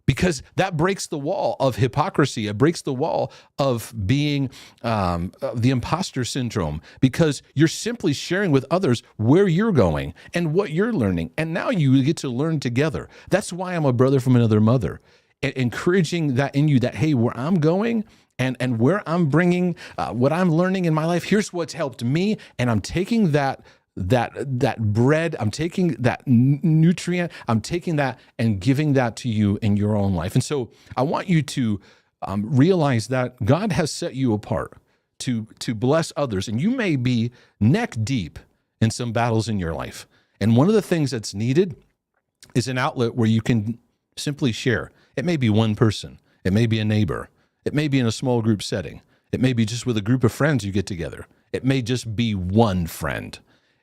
Because that breaks the wall of hypocrisy. It breaks the wall of being the imposter syndrome, because you're simply sharing with others where you're going and what you're learning. And now you get to learn together. That's why I'm a brother from another mother. Encouraging that in you, that, hey, where I'm going and where I'm bringing what I'm learning in my life, here's what's helped me. And I'm taking that bread, I'm taking that nutrient, I'm taking that and giving that to you in your own life. And so I want you to realize that God has set you apart to bless others. And you may be neck deep in some battles in your life. And one of the things that's needed is an outlet where you can simply share. It may be one person. It may be a neighbor. It may be in a small group setting. It may be just with a group of friends you get together. It may just be one friend.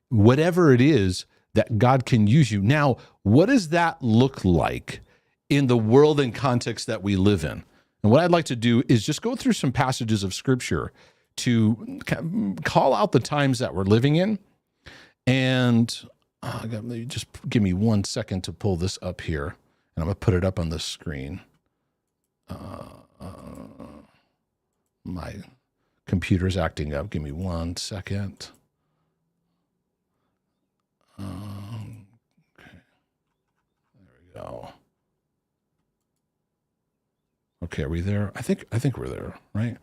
Whatever it is that God can use you. Now, what does that look like in the world and context that we live in? And what I'd like to do is just go through some passages of Scripture to call out the times that we're living in and Just give me 1 second to pull this up here, and I'm going to put it up on the screen. My computer's acting up. Give me 1 second. Okay. There we go. Okay, are we there? I think we're there, right?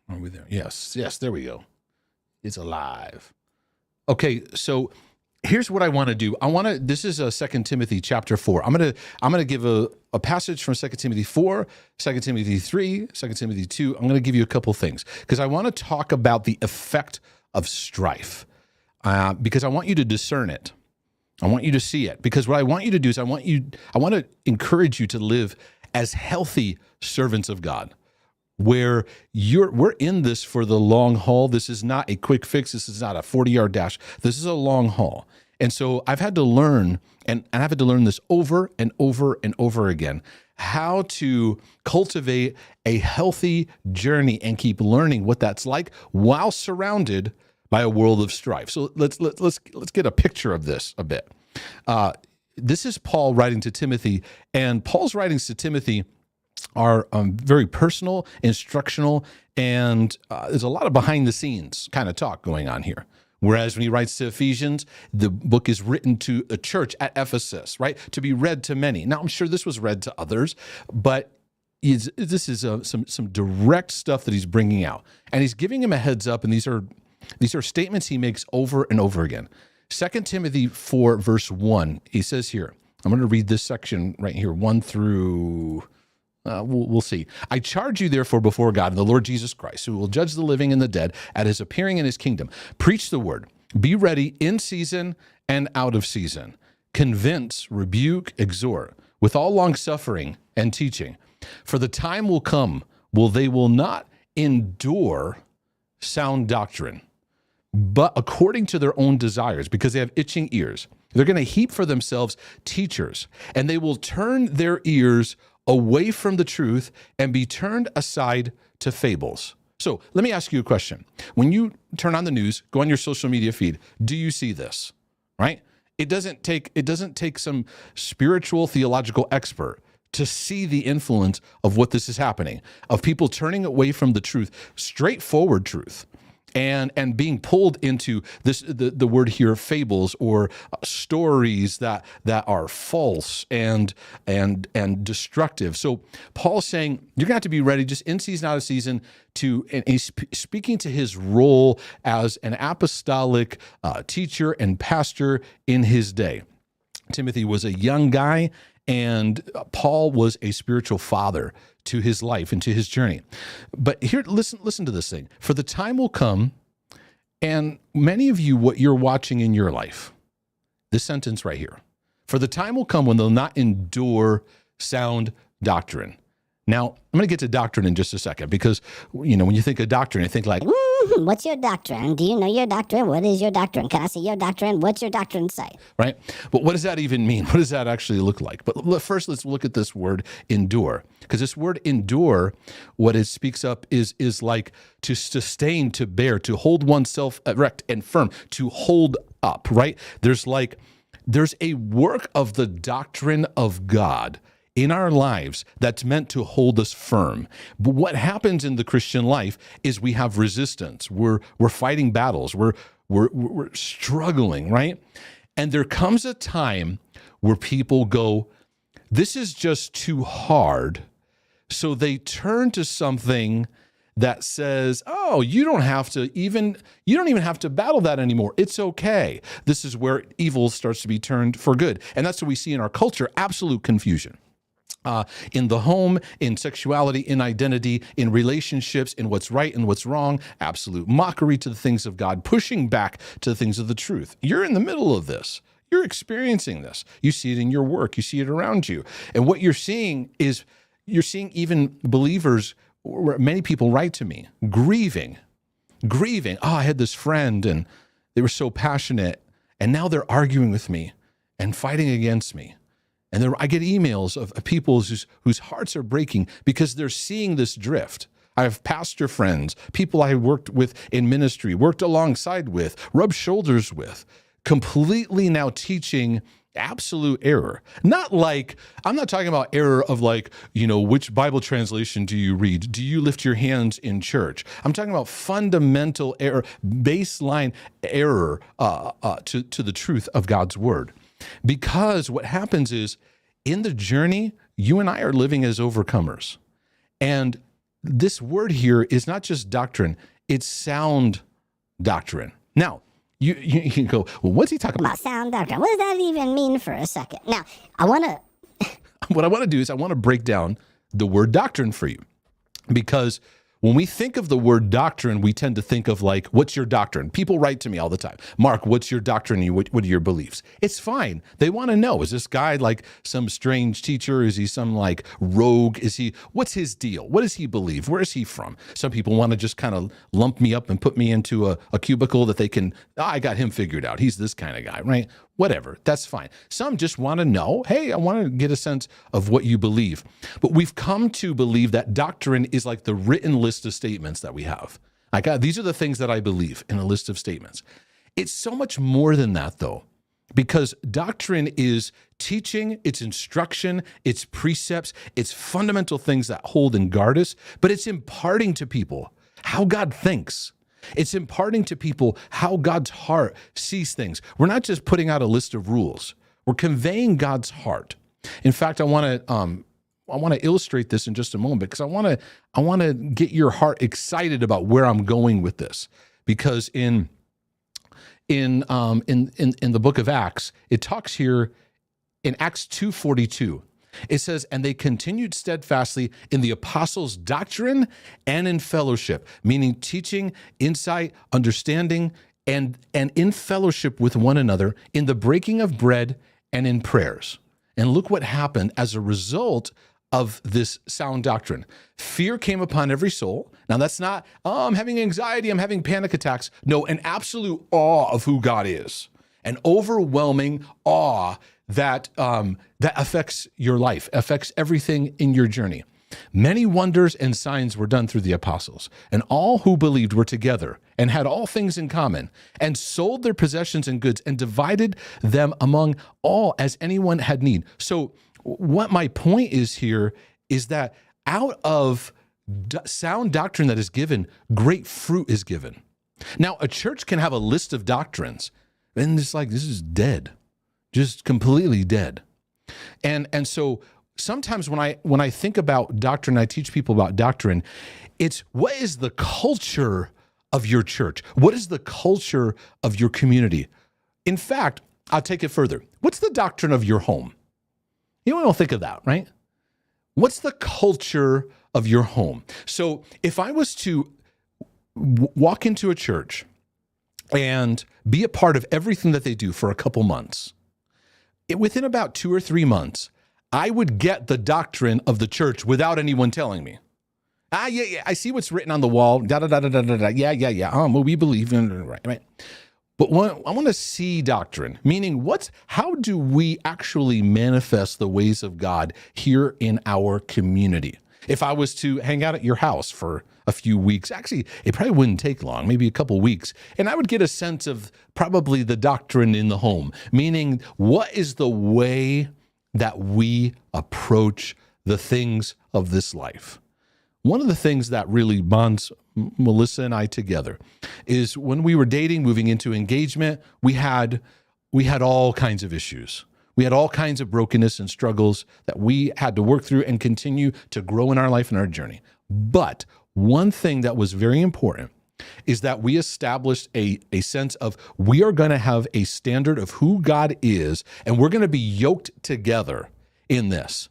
Are we there? Yes, there we go. It's alive. Okay, so here's what I want to do. This is 2 Timothy chapter 4. I'm gonna give a passage from 2 Timothy 4, 2 Timothy 3, 2 Timothy 2. I'm gonna give you a couple things because I want to talk about the effect of strife. Because I want you to discern it. I want you to see it. Because what I want you to do is I want to encourage you to live as healthy servants of God, where we're in this for the long haul. This is not a quick fix. This is not a 40-yard dash. This is a long haul. And so I've had to learn, and I've had to learn this over and over and over again, how to cultivate a healthy journey and keep learning what that's like while surrounded by a world of strife. So let's get a picture of this a bit. This is Paul writing to Timothy, and Paul's writings to Timothy are very personal, instructional, and there's a lot of behind the scenes kind of talk going on here. Whereas when he writes to Ephesians, the book is written to a church at Ephesus, right? To be read to many. Now, I'm sure this was read to others, but this is some direct stuff that he's bringing out. And he's giving him a heads up, and these are statements he makes over and over again. 2 Timothy 4, verse 1, he says here, I'm going to read this section right here, 1 through... we'll see. I charge you, therefore, before God and the Lord Jesus Christ, who will judge the living and the dead at his appearing in his kingdom. Preach the word. Be ready in season and out of season. Convince, rebuke, exhort, with all longsuffering and teaching. For the time will come, they will not endure sound doctrine, but according to their own desires, because they have itching ears. They're going to heap for themselves teachers, and they will turn their ears away from the truth and be turned aside to fables. So let me ask you a question. When you turn on the news, go on your social media feed, do you see this, right? It doesn't take some spiritual theological expert to see the influence of what this is happening, of people turning away from the truth, straightforward truth, and being pulled into this the word here, fables, or stories that are false and destructive. So Paul's saying you're gonna have to be ready, just in season, out of season, and he's speaking to his role as an apostolic teacher and pastor in his day. Timothy was a young guy, and Paul was a spiritual father to his life and to his journey. But here, listen to this thing. For the time will come, and many of you, what you're watching in your life, this sentence right here, for the time will come when they'll not endure sound doctrine. Now, I'm going to get to doctrine in just a second, because, when you think of doctrine, you think like, what's your doctrine? Do you know your doctrine? What is your doctrine? Can I see your doctrine? What's your doctrine say? Right? But what does that even mean? What does that actually look like? But first, let's look at this word endure, because this word endure, what it speaks up is like to sustain, to bear, to hold oneself erect and firm, to hold up, right? There's a work of the doctrine of God in our lives that's meant to hold us firm. But what happens in the Christian life is we have resistance. We're fighting battles. We're struggling, right? And there comes a time where people go, this is just too hard. So they turn to something that says, oh, you don't even have to battle that anymore. It's okay. This is where evil starts to be turned for good. And that's what we see in our culture, absolute confusion. In the home, in sexuality, in identity, in relationships, in what's right and what's wrong, absolute mockery to the things of God, pushing back to the things of the truth. You're in the middle of this. You're experiencing this. You see it in your work. You see it around you. And what you're seeing is, you're seeing even believers, many people write to me, grieving. Oh, I had this friend and they were so passionate, and now they're arguing with me and fighting against me. And I get emails of people whose hearts are breaking because they're seeing this drift. I have pastor friends, people I worked with in ministry, worked alongside with, rubbed shoulders with, completely now teaching absolute error. Not like, I'm not talking about error of like, which Bible translation do you read? Do you lift your hands in church? I'm talking about fundamental error, baseline error to the truth of God's word. Because what happens is, in the journey, you and I are living as overcomers. And this word here is not just doctrine, it's sound doctrine. Now, you can go, well, what's he talking about? Sound doctrine. What does that even mean for a second? Now, What I want to do is I want to break down the word doctrine for you. Because when we think of the word doctrine, we tend to think of like, what's your doctrine? People write to me all the time. Mark, what's your doctrine? What are your beliefs? It's fine. They want to know, is this guy like some strange teacher? Is he some like rogue? What's his deal? What does he believe? Where is he from? Some people want to just kind of lump me up and put me into a cubicle that they can, I got him figured out. He's this kind of guy, right? Whatever, that's fine. Some just want to know, hey, I want to get a sense of what you believe. But we've come to believe that doctrine is like the written list of statements that we have. These are the things that I believe in a list of statements. It's so much more than that, though, because doctrine is teaching, it's instruction, it's precepts, it's fundamental things that hold and guard us, but it's imparting to people how God thinks. It's imparting to people how God's heart sees things. We're not just putting out a list of rules. We're conveying God's heart. In fact, I want to illustrate this in just a moment because I want to get your heart excited about where I'm going with this. Because in the book of Acts, it talks here in Acts 2:42. It says, and they continued steadfastly in the apostles' doctrine and in fellowship, meaning teaching, insight, understanding, and in fellowship with one another, in the breaking of bread and in prayers. And look what happened as a result of this sound doctrine. Fear came upon every soul. Now that's not, I'm having anxiety, I'm having panic attacks. No, an absolute awe of who God is. An overwhelming awe that affects your life, affects everything in your journey. Many wonders and signs were done through the apostles, and all who believed were together and had all things in common, and sold their possessions and goods and divided them among all as anyone had need. So what my point is here is that out of sound doctrine that is given, great fruit is given. Now, a church can have a list of doctrines, and it's like, this is dead. Just completely dead. And so sometimes when I think about doctrine, I teach people about doctrine, it's what is the culture of your church? What is the culture of your community? In fact, I'll take it further. What's the doctrine of your home? You don't think of that, right? What's the culture of your home? So if I was to walk into a church and be a part of everything that they do for a couple months, within about 2 or 3 months, I would get the doctrine of the church without anyone telling me. Yeah, I see what's written on the wall. Yeah. Well, we believe in right. But I want to see doctrine, meaning how do we actually manifest the ways of God here in our community? If I was to hang out at your house for a few weeks, actually, it probably wouldn't take long, maybe a couple weeks, and I would get a sense of probably the doctrine in the home, meaning what is the way that we approach the things of this life? One of the things that really bonds Melissa and I together is when we were dating, moving into engagement, we had all kinds of issues. We had all kinds of brokenness and struggles that we had to work through and continue to grow in our life and our journey. But one thing that was very important is that we established a sense of we are going to have a standard of who God is, and we're going to be yoked together in this.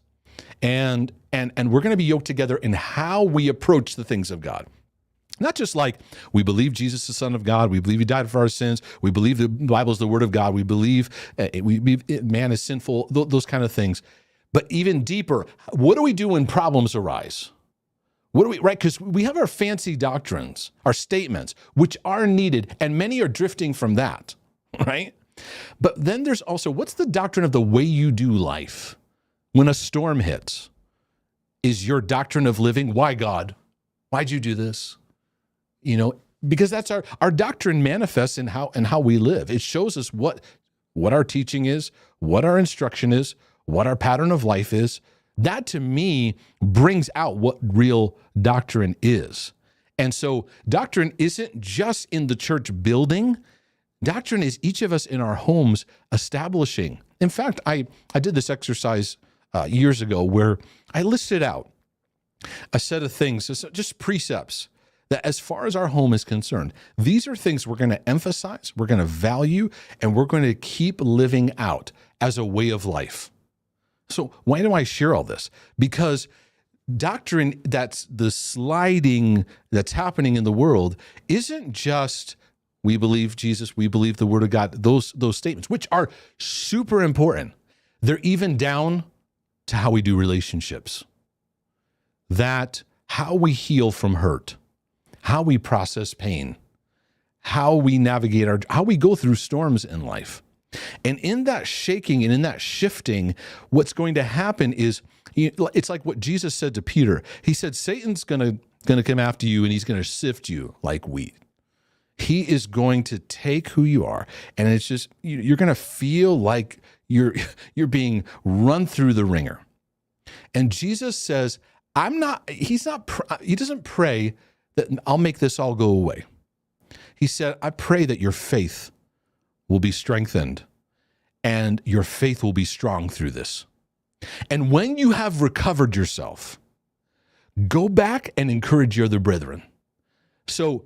And we're going to be yoked together in how we approach the things of God. Not just like we believe Jesus is the Son of God, we believe he died for our sins, we believe the Bible is the Word of God, we believe man is sinful, those kind of things. But even deeper, what do we do when problems arise? Right? Because we have our fancy doctrines, our statements, which are needed, and many are drifting from that, right? But then there's also, what's the doctrine of the way you do life? When a storm hits, is your doctrine of living, why God? Why'd you do this? You know, because that's our doctrine manifests in how we live. It shows us what our teaching is, what our instruction is, what our pattern of life is. That to me brings out what real doctrine is. And so doctrine isn't just in the church building. Doctrine is each of us in our homes establishing. In fact, I did this exercise years ago where I listed out a set of things, just precepts, that as far as our home is concerned, these are things we're going to emphasize, we're going to value, and we're going to keep living out as a way of life. So why do I share all this? Because doctrine, that's the sliding that's happening in the world, isn't just we believe Jesus, we believe the Word of God, those statements, which are super important. They're even down to how we do relationships, that how we heal from hurt, how we process pain, how we navigate how we go through storms in life. And in that shaking and in that shifting, what's going to happen is, it's like what Jesus said to Peter. He said, Satan's going to come after you and he's going to sift you like wheat. He is going to take who you are, and it's just, you're going to feel like you're being run through the ringer. And Jesus says, he doesn't pray that I'll make this all go away. He said, I pray that your faith will be strengthened and your faith will be strong through this. And when you have recovered yourself, go back and encourage your other brethren. So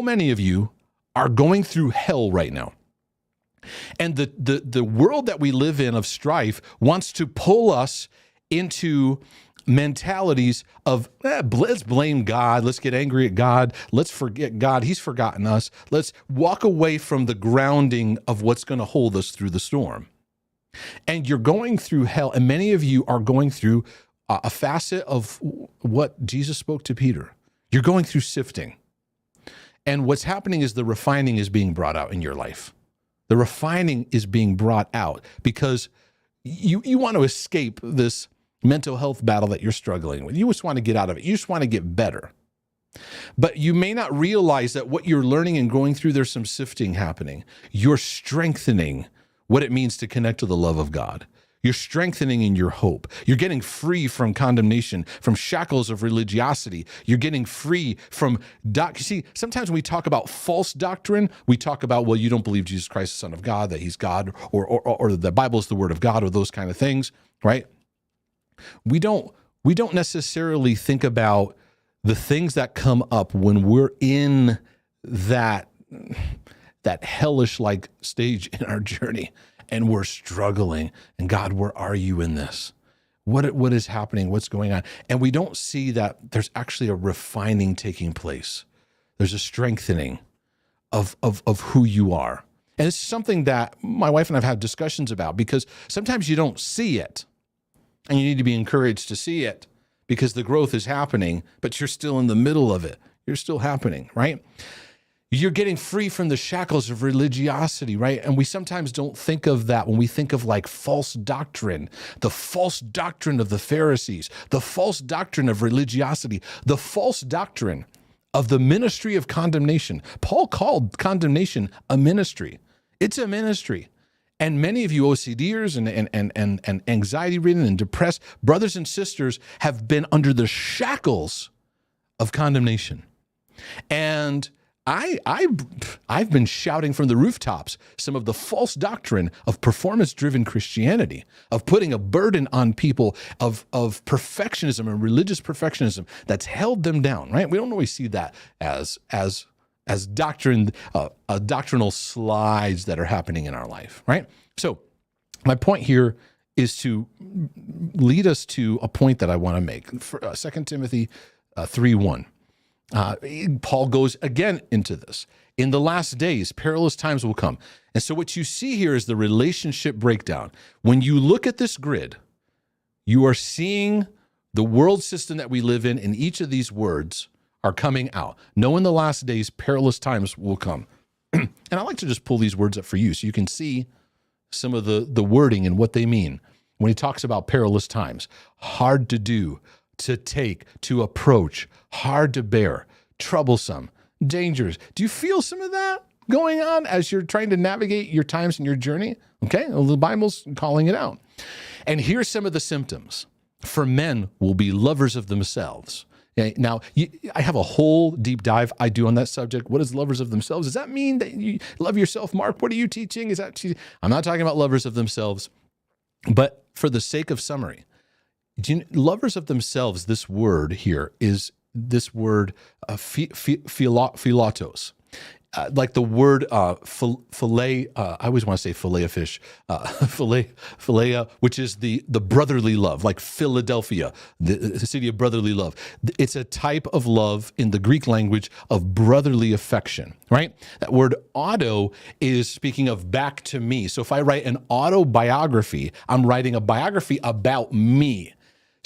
many of you are going through hell right now. And the world that we live in of strife wants to pull us into mentalities of let's blame God, let's get angry at God, let's forget God, he's forgotten us, let's walk away from the grounding of what's going to hold us through the storm. And you're going through hell, and many of you are going through a facet of what Jesus spoke to Peter. You're going through sifting. And what's happening is the refining is being brought out in your life. The refining is being brought out because you want to escape this mental health battle that you're struggling with. You just want to get out of it. You just want to get better. But you may not realize that what you're learning and going through, there's some sifting happening. You're strengthening what it means to connect to the love of God. You're strengthening in your hope. You're getting free from condemnation, from shackles of religiosity. You're getting free from see, sometimes when we talk about false doctrine, we talk about, well, you don't believe Jesus Christ is the Son of God, that he's God, or the Bible is the Word of God, or those kind of things, right? We don't necessarily think about the things that come up when we're in that hellish like stage in our journey and we're struggling. And God, where are you in this? What is happening? What's going on? And we don't see that there's actually a refining taking place. There's a strengthening of who you are. And it's something that my wife and I have had discussions about, because sometimes you don't see it. And you need to be encouraged to see it because the growth is happening, but you're still in the middle of it. You're still happening, right? You're getting free from the shackles of religiosity, right? And we sometimes don't think of that when we think of like false doctrine, the false doctrine of the Pharisees, the false doctrine of religiosity, the false doctrine of the ministry of condemnation. Paul called condemnation a ministry. It's a ministry. And many of you OCDers and anxiety-ridden and depressed brothers and sisters have been under the shackles of condemnation. And I've been shouting from the rooftops some of the false doctrine of performance-driven Christianity, of putting a burden on people of perfectionism and religious perfectionism that's held them down, right? We don't always see that as doctrine, doctrinal slides that are happening in our life, right? So my point here is to lead us to a point that I want to make. 2 Timothy 3:1. Paul goes again into this. In the last days, perilous times will come. And so what you see here is the relationship breakdown. When you look at this grid, you are seeing the world system that we live in, and each of these words are coming out. No, in the last days, perilous times will come. And I like to just pull these words up for you so you can see some of the wording and what they mean. When he talks about perilous times, hard to do, to take, to approach, hard to bear, troublesome, dangerous. Do you feel some of that going on as you're trying to navigate your times in your journey? Okay, well, the Bible's calling it out. And here's some of the symptoms. For men will be lovers of themselves. Okay, now, I have a whole deep dive I do on that subject. What is lovers of themselves? Does that mean that you love yourself, Mark? What are you teaching? I'm not talking about lovers of themselves, but for the sake of summary, lovers of themselves, this word here is this word philatos. Like the word filet, I always want to say filet of fish, philea, which is the brotherly love, like Philadelphia, the city of brotherly love. It's a type of love in the Greek language of brotherly affection, right? That word auto is speaking of back to me. So if I write an autobiography, I'm writing a biography about me.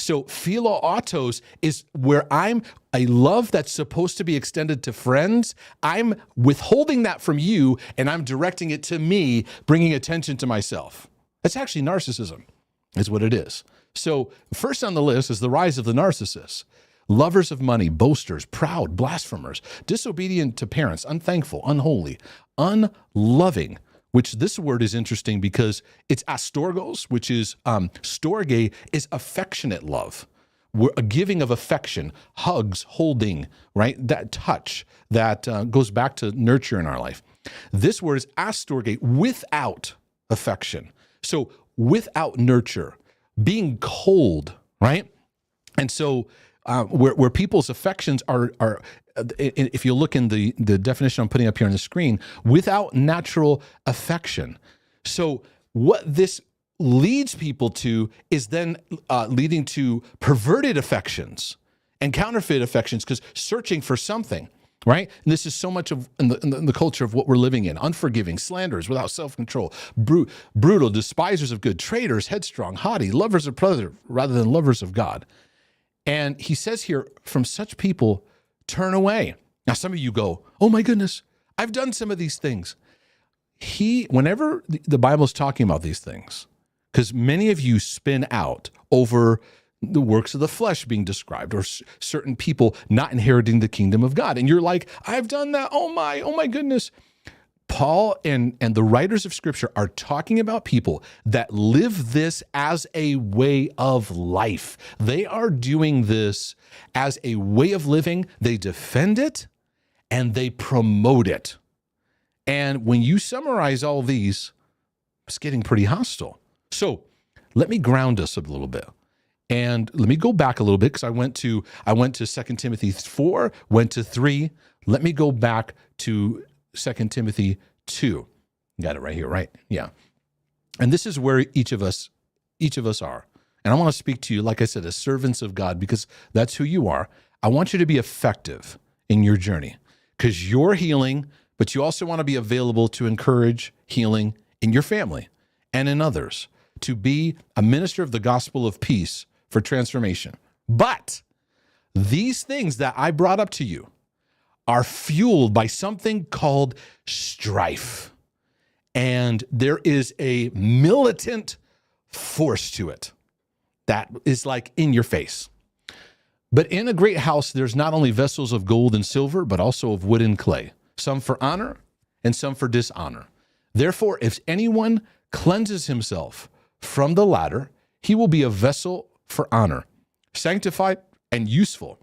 So philoautos is where I'm a love that's supposed to be extended to friends. I'm withholding that from you and I'm directing it to me, bringing attention to myself. That's actually narcissism, is what it is. So first on the list is the rise of the narcissist. Lovers of money, boasters, proud, blasphemers, disobedient to parents, unthankful, unholy, unloving, which this word is interesting because it's astorgos, which is storge is affectionate love. We're a giving of affection, hugs, holding, right? That touch that goes back to nurture in our life. This word is astorge, without affection. So without nurture, being cold, right? And so where people's affections are, if you look in the definition I'm putting up here on the screen, without natural affection. So what this leads people to is then leading to perverted affections and counterfeit affections, because searching for something, right? And this is so much of in the culture of what we're living in: unforgiving, slanderers, without self-control, brutal, despisers of good, traitors, headstrong, haughty, lovers of pleasure rather than lovers of God. And he says here, from such people, turn away. Now, some of you go, oh my goodness, I've done some of these things. Whenever the Bible's talking about these things, because many of you spin out over the works of the flesh being described, or certain people not inheriting the kingdom of God. And you're like, I've done that. Oh my goodness. Paul and the writers of Scripture are talking about people that live this as a way of life. They are doing this as a way of living. They defend it and they promote it. And when you summarize all these, it's getting pretty hostile. So let me ground us a little bit. And let me go back a little bit, because I went to 2 Timothy 4, went to 3. Let me go back to 2 Timothy 2. Got it right here, right? Yeah. And this is where each of us are. And I want to speak to you, like I said, as servants of God, because that's who you are. I want you to be effective in your journey, because you're healing, but you also want to be available to encourage healing in your family and in others, to be a minister of the gospel of peace for transformation. But these things that I brought up to you are fueled by something called strife. And there is a militant force to it that is like in your face. But in a great house, there's not only vessels of gold and silver, but also of wood and clay, some for honor and some for dishonor. Therefore, if anyone cleanses himself from the latter, he will be a vessel for honor, sanctified and useful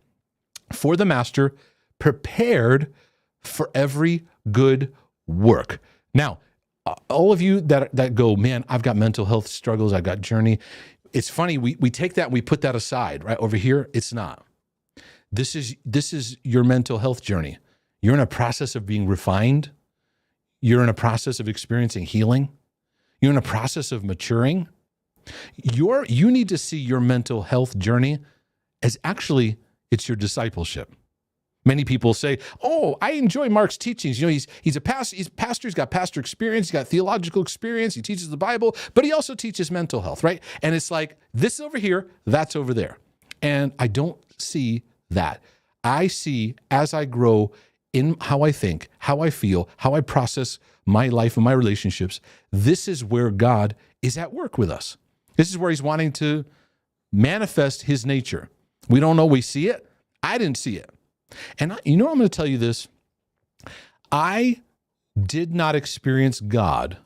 for the master, prepared for every good work. Now, all of you that go, man, I've got mental health struggles, I've got journey. It's funny, we take that and we put that aside, right? Over here, it's not. This is your mental health journey. You're in a process of being refined. You're in a process of experiencing healing. You're in a process of maturing. You need to see your mental health journey as actually it's your discipleship. Many people say, oh, I enjoy Mark's teachings. You know, he's a pastor, he's got pastor experience, he's got theological experience, he teaches the Bible, but he also teaches mental health, right? And it's like, this is over here, that's over there. And I don't see that. I see, as I grow in how I think, how I feel, how I process my life and my relationships, this is where God is at work with us. This is where he's wanting to manifest his nature. We don't always see it. I didn't see it. And I'm going to tell you this. I did not experience God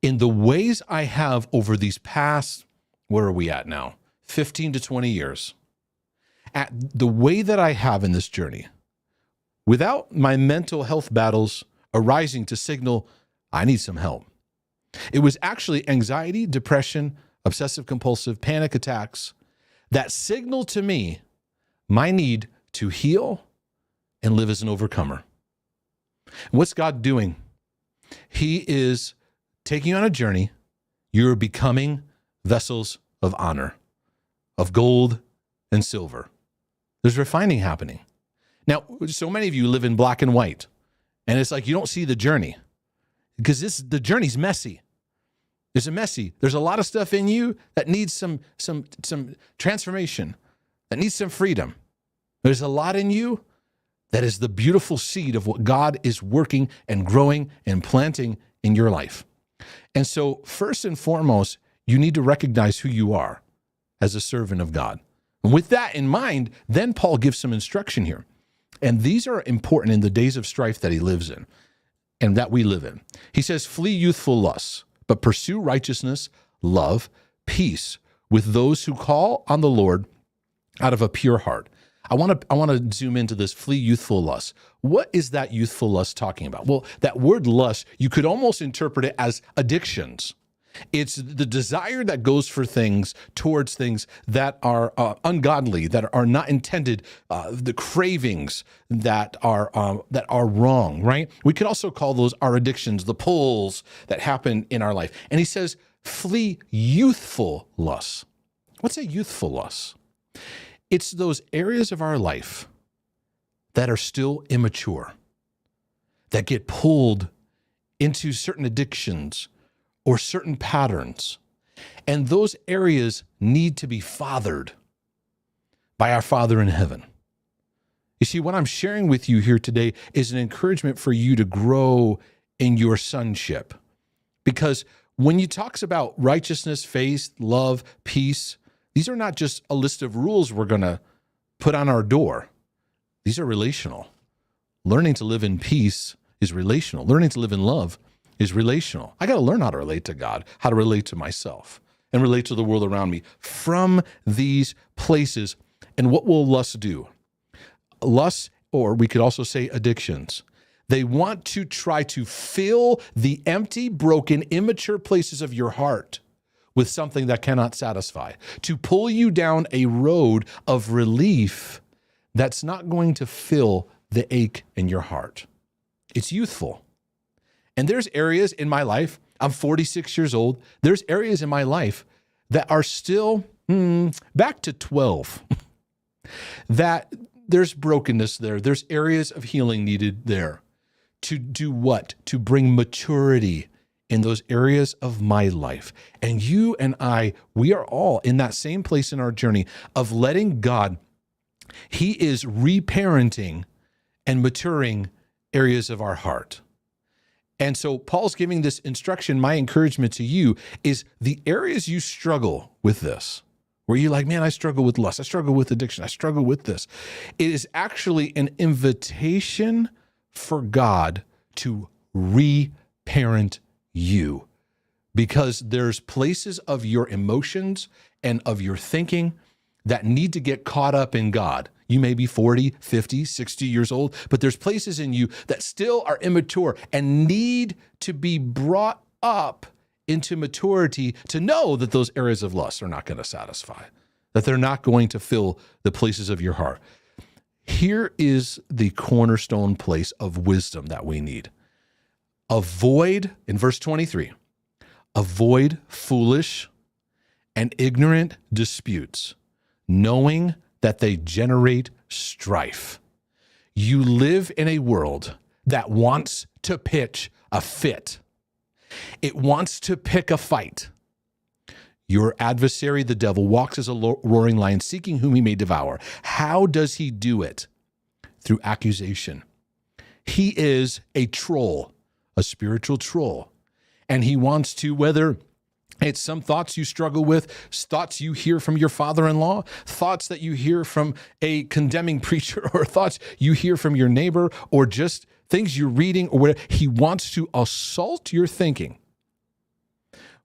in the ways I have over these past, where are we at now? 15 to 20 years. At the way that I have in this journey, without my mental health battles arising to signal, I need some help. It was actually anxiety, depression, obsessive compulsive, panic attacks that signaled to me my need to heal and live as an overcomer. And what's God doing? He is taking you on a journey. You're becoming vessels of honor, of gold and silver. There's refining happening. Now, so many of you live in black and white, and it's like you don't see the journey because the journey's messy. There's a lot of stuff in you that needs some transformation, that needs some freedom. There's a lot in you that is the beautiful seed of what God is working and growing and planting in your life. And so first and foremost, you need to recognize who you are as a servant of God. And with that in mind, then Paul gives some instruction here. And these are important in the days of strife that he lives in and that we live in. He says, flee youthful lusts, but pursue righteousness, love, peace with those who call on the Lord out of a pure heart. I want to zoom into this flee youthful lust. What is that youthful lust talking about? Well, that word lust, you could almost interpret it as addictions. It's the desire that goes for things towards things that are ungodly, that are not intended, the cravings that are wrong, right? We could also call those our addictions, the pulls that happen in our life. And he says, flee youthful lusts. What's a youthful lust? It's those areas of our life that are still immature, that get pulled into certain addictions or certain patterns. And those areas need to be fathered by our Father in heaven. You see, what I'm sharing with you here today is an encouragement for you to grow in your sonship. Because when he talks about righteousness, faith, love, peace, these are not just a list of rules we're going to put on our door. These are relational. Learning to live in peace is relational. Learning to live in love is relational. I got to learn how to relate to God, how to relate to myself, and relate to the world around me from these places. And what will lust do? Lust, or we could also say addictions. They want to try to fill the empty, broken, immature places of your heart with something that cannot satisfy, to pull you down a road of relief that's not going to fill the ache in your heart. It's youthful. And there's areas in my life, I'm 46 years old, there's areas in my life that are still back to 12, that there's brokenness there. There's areas of healing needed there. To do what? To bring maturity in those areas of my life. And you and I, we are all in that same place in our journey of letting God, he is reparenting and maturing areas of our heart. And so Paul's giving this instruction. My encouragement to you is the areas you struggle with this, where you're like, man, I struggle with lust, I struggle with addiction, I struggle with this. It is actually an invitation for God to reparent you, because there's places of your emotions and of your thinking that need to get caught up in God. You may be 40, 50, 60 years old, but there's places in you that still are immature and need to be brought up into maturity to know that those areas of lust are not going to satisfy, that they're not going to fill the places of your heart. Here is the cornerstone place of wisdom that we need. Avoid, in verse 23, avoid foolish and ignorant disputes, knowing that they generate strife. You live in a world that wants to pitch a fit. It wants to pick a fight. Your adversary, the devil, walks as a roaring lion, seeking whom he may devour. How does he do it? Through accusation. He is a troll, a spiritual troll. And he wants to, whether It's some thoughts you struggle with, thoughts you hear from your father-in-law, thoughts that you hear from a condemning preacher, or thoughts you hear from your neighbor, or just things you're reading, or whatever. He wants to assault your thinking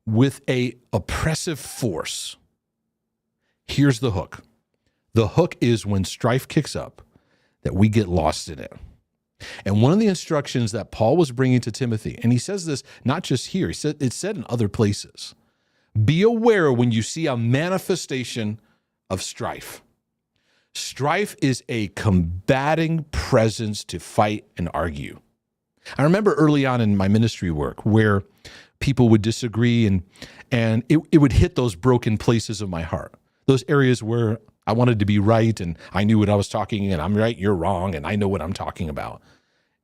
with a oppressive force. Here's the hook. The hook is when strife kicks up, that we get lost in it. And one of the instructions that Paul was bringing to Timothy, and he says this not just here, it's said in other places. Be aware when you see a manifestation of strife. Strife is a combating presence to fight and argue. I remember early on in my ministry work where people would disagree and it would hit those broken places of my heart, those areas where I wanted to be right and I knew what I was talking and I'm right, you're wrong, and I know what I'm talking about.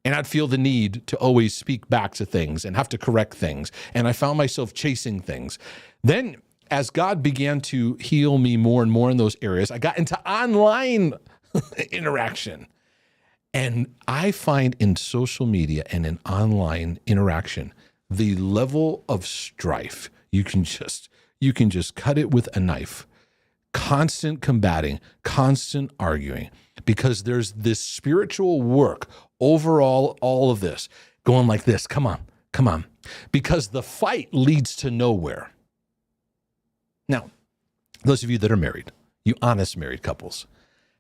And I'd feel the need to always speak back to things and have to correct things. And I found myself chasing things. Then as God began to heal me more and more in those areas, I got into online interaction. And I find in social media and in online interaction, the level of strife, you can just cut it with a knife. Constant combating, constant arguing, because there's this spiritual work over all of this, going like this, come on, because the fight leads to nowhere. Now, those of you that are married, you honest married couples,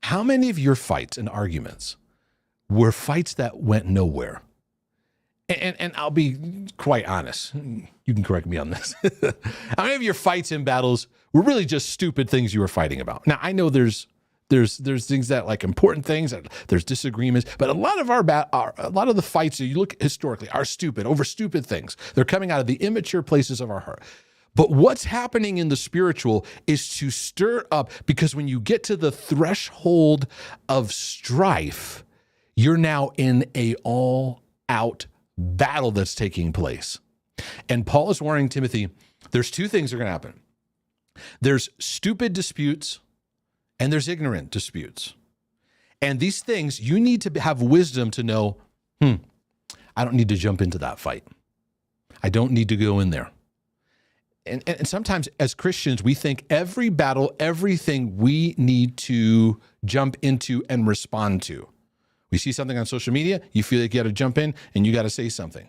how many of your fights and arguments were fights that went nowhere? And I'll be quite honest. You can correct me on this. How many of your fights and battles were really just stupid things you were fighting about? Now, I know there's things that like important things, there's disagreements, but a lot of a lot of the fights that you look historically are stupid, over stupid things. They're coming out of the immature places of our heart. But what's happening in the spiritual is to stir up, because when you get to the threshold of strife, you're now in a all-out battle that's taking place. And Paul is warning Timothy, there's two things that are going to happen. There's stupid disputes and there's ignorant disputes. And these things, you need to have wisdom to know, I don't need to jump into that fight. I don't need to go in there. And sometimes as Christians, we think every battle, everything we need to jump into and respond to. We see something on social media, you feel like you got to jump in and you got to say something.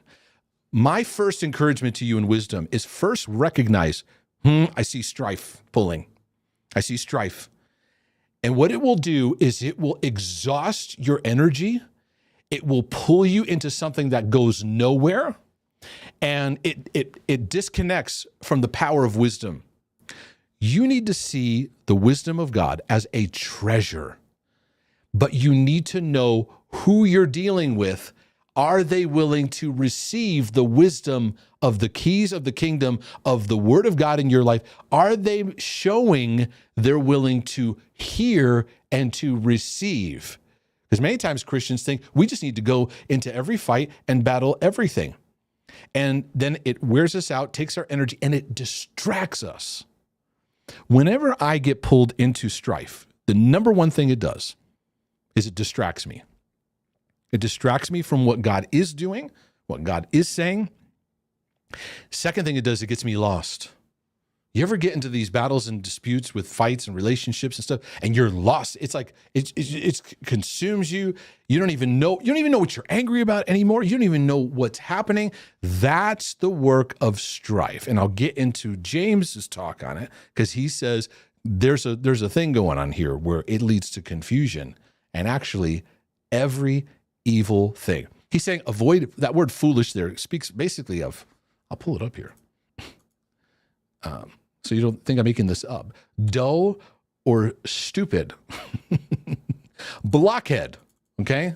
My first encouragement to you in wisdom is first recognize, I see strife pulling. I see strife. And what it will do is it will exhaust your energy. It will pull you into something that goes nowhere. And it disconnects from the power of wisdom. You need to see the wisdom of God as a treasure. But you need to know who you're dealing with. Are they willing to receive the wisdom of the keys of the kingdom, of the word of God in your life? Are they showing they're willing to hear and to receive? Because many times Christians think we just need to go into every fight and battle everything. And then it wears us out, takes our energy, and it distracts us. Whenever I get pulled into strife, the number one thing it does is it distracts me. It distracts me from what God is doing, what God is saying. Second thing it does, it gets me lost. You ever get into these battles and disputes with fights and relationships and stuff, and you're lost? It's like it consumes you. You don't even know what you're angry about anymore. You don't even know what's happening. That's the work of strife. And I'll get into James's talk on it, because he says there's a thing going on here where it leads to confusion and actually every evil thing. He's saying avoid. That word foolish there speaks basically of, I'll pull it up here. So you don't think I'm making this up. Dull or stupid. Blockhead, okay?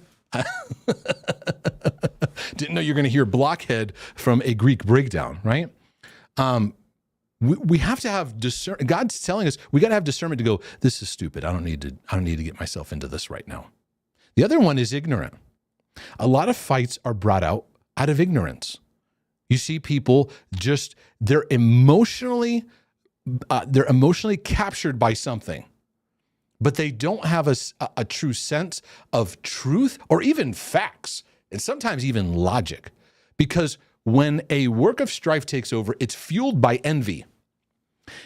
Didn't know you're going to hear blockhead from a Greek breakdown, right? We have to have discernment. God's telling us we got to have discernment to go, this is stupid. I don't need to get myself into this right now. The other one is ignorant. A lot of fights are brought out of ignorance. You see people they're emotionally captured by something, but they don't have a true sense of truth or even facts, and sometimes even logic. Because when a work of strife takes over, it's fueled by envy.